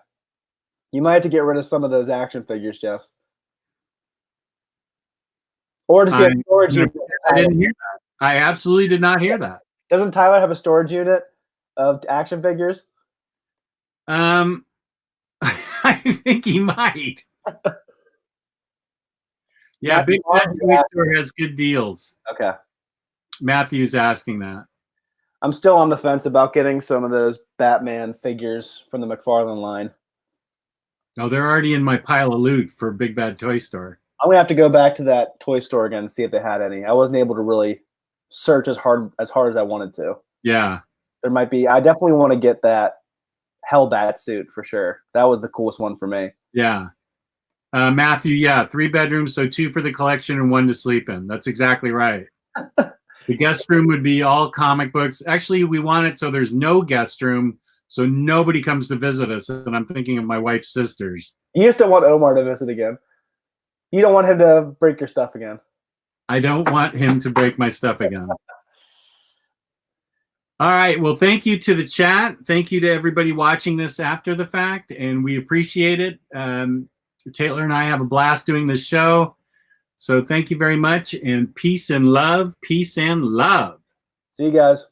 You might have to get rid of some of those action figures, Jess. Or just get a storage unit. I didn't hear that. I absolutely did not hear that. Doesn't Tyler have a storage unit of action figures? I think he might. Yeah, Big Bad Toy Store has good deals. Okay. Matthew's asking that. I'm still on the fence about getting some of those Batman figures from the McFarlane line. Oh, they're already in my pile of loot for Big Bad Toy Store. I'm going to have to go back to that toy store again and see if they had any. I wasn't able to really search as hard as I wanted to. Yeah. There might be. I definitely want to get that Hellbat suit for sure. That was the coolest one for me. Yeah. Matthew, yeah, 3 bedrooms, so 2 for the collection and 1 to sleep in. That's exactly right. The guest room would be all comic books. Actually, we want it so there's no guest room, so nobody comes to visit us. And I'm thinking of my wife's sisters. You just don't want Omar to visit again. You don't want him to break your stuff again. I don't want him to break my stuff again. All right. Well, thank you to the chat. Thank you to everybody watching this after the fact, and we appreciate it. Taylor and I have a blast doing this show. So thank you very much, and peace and love. Peace and love. See you guys.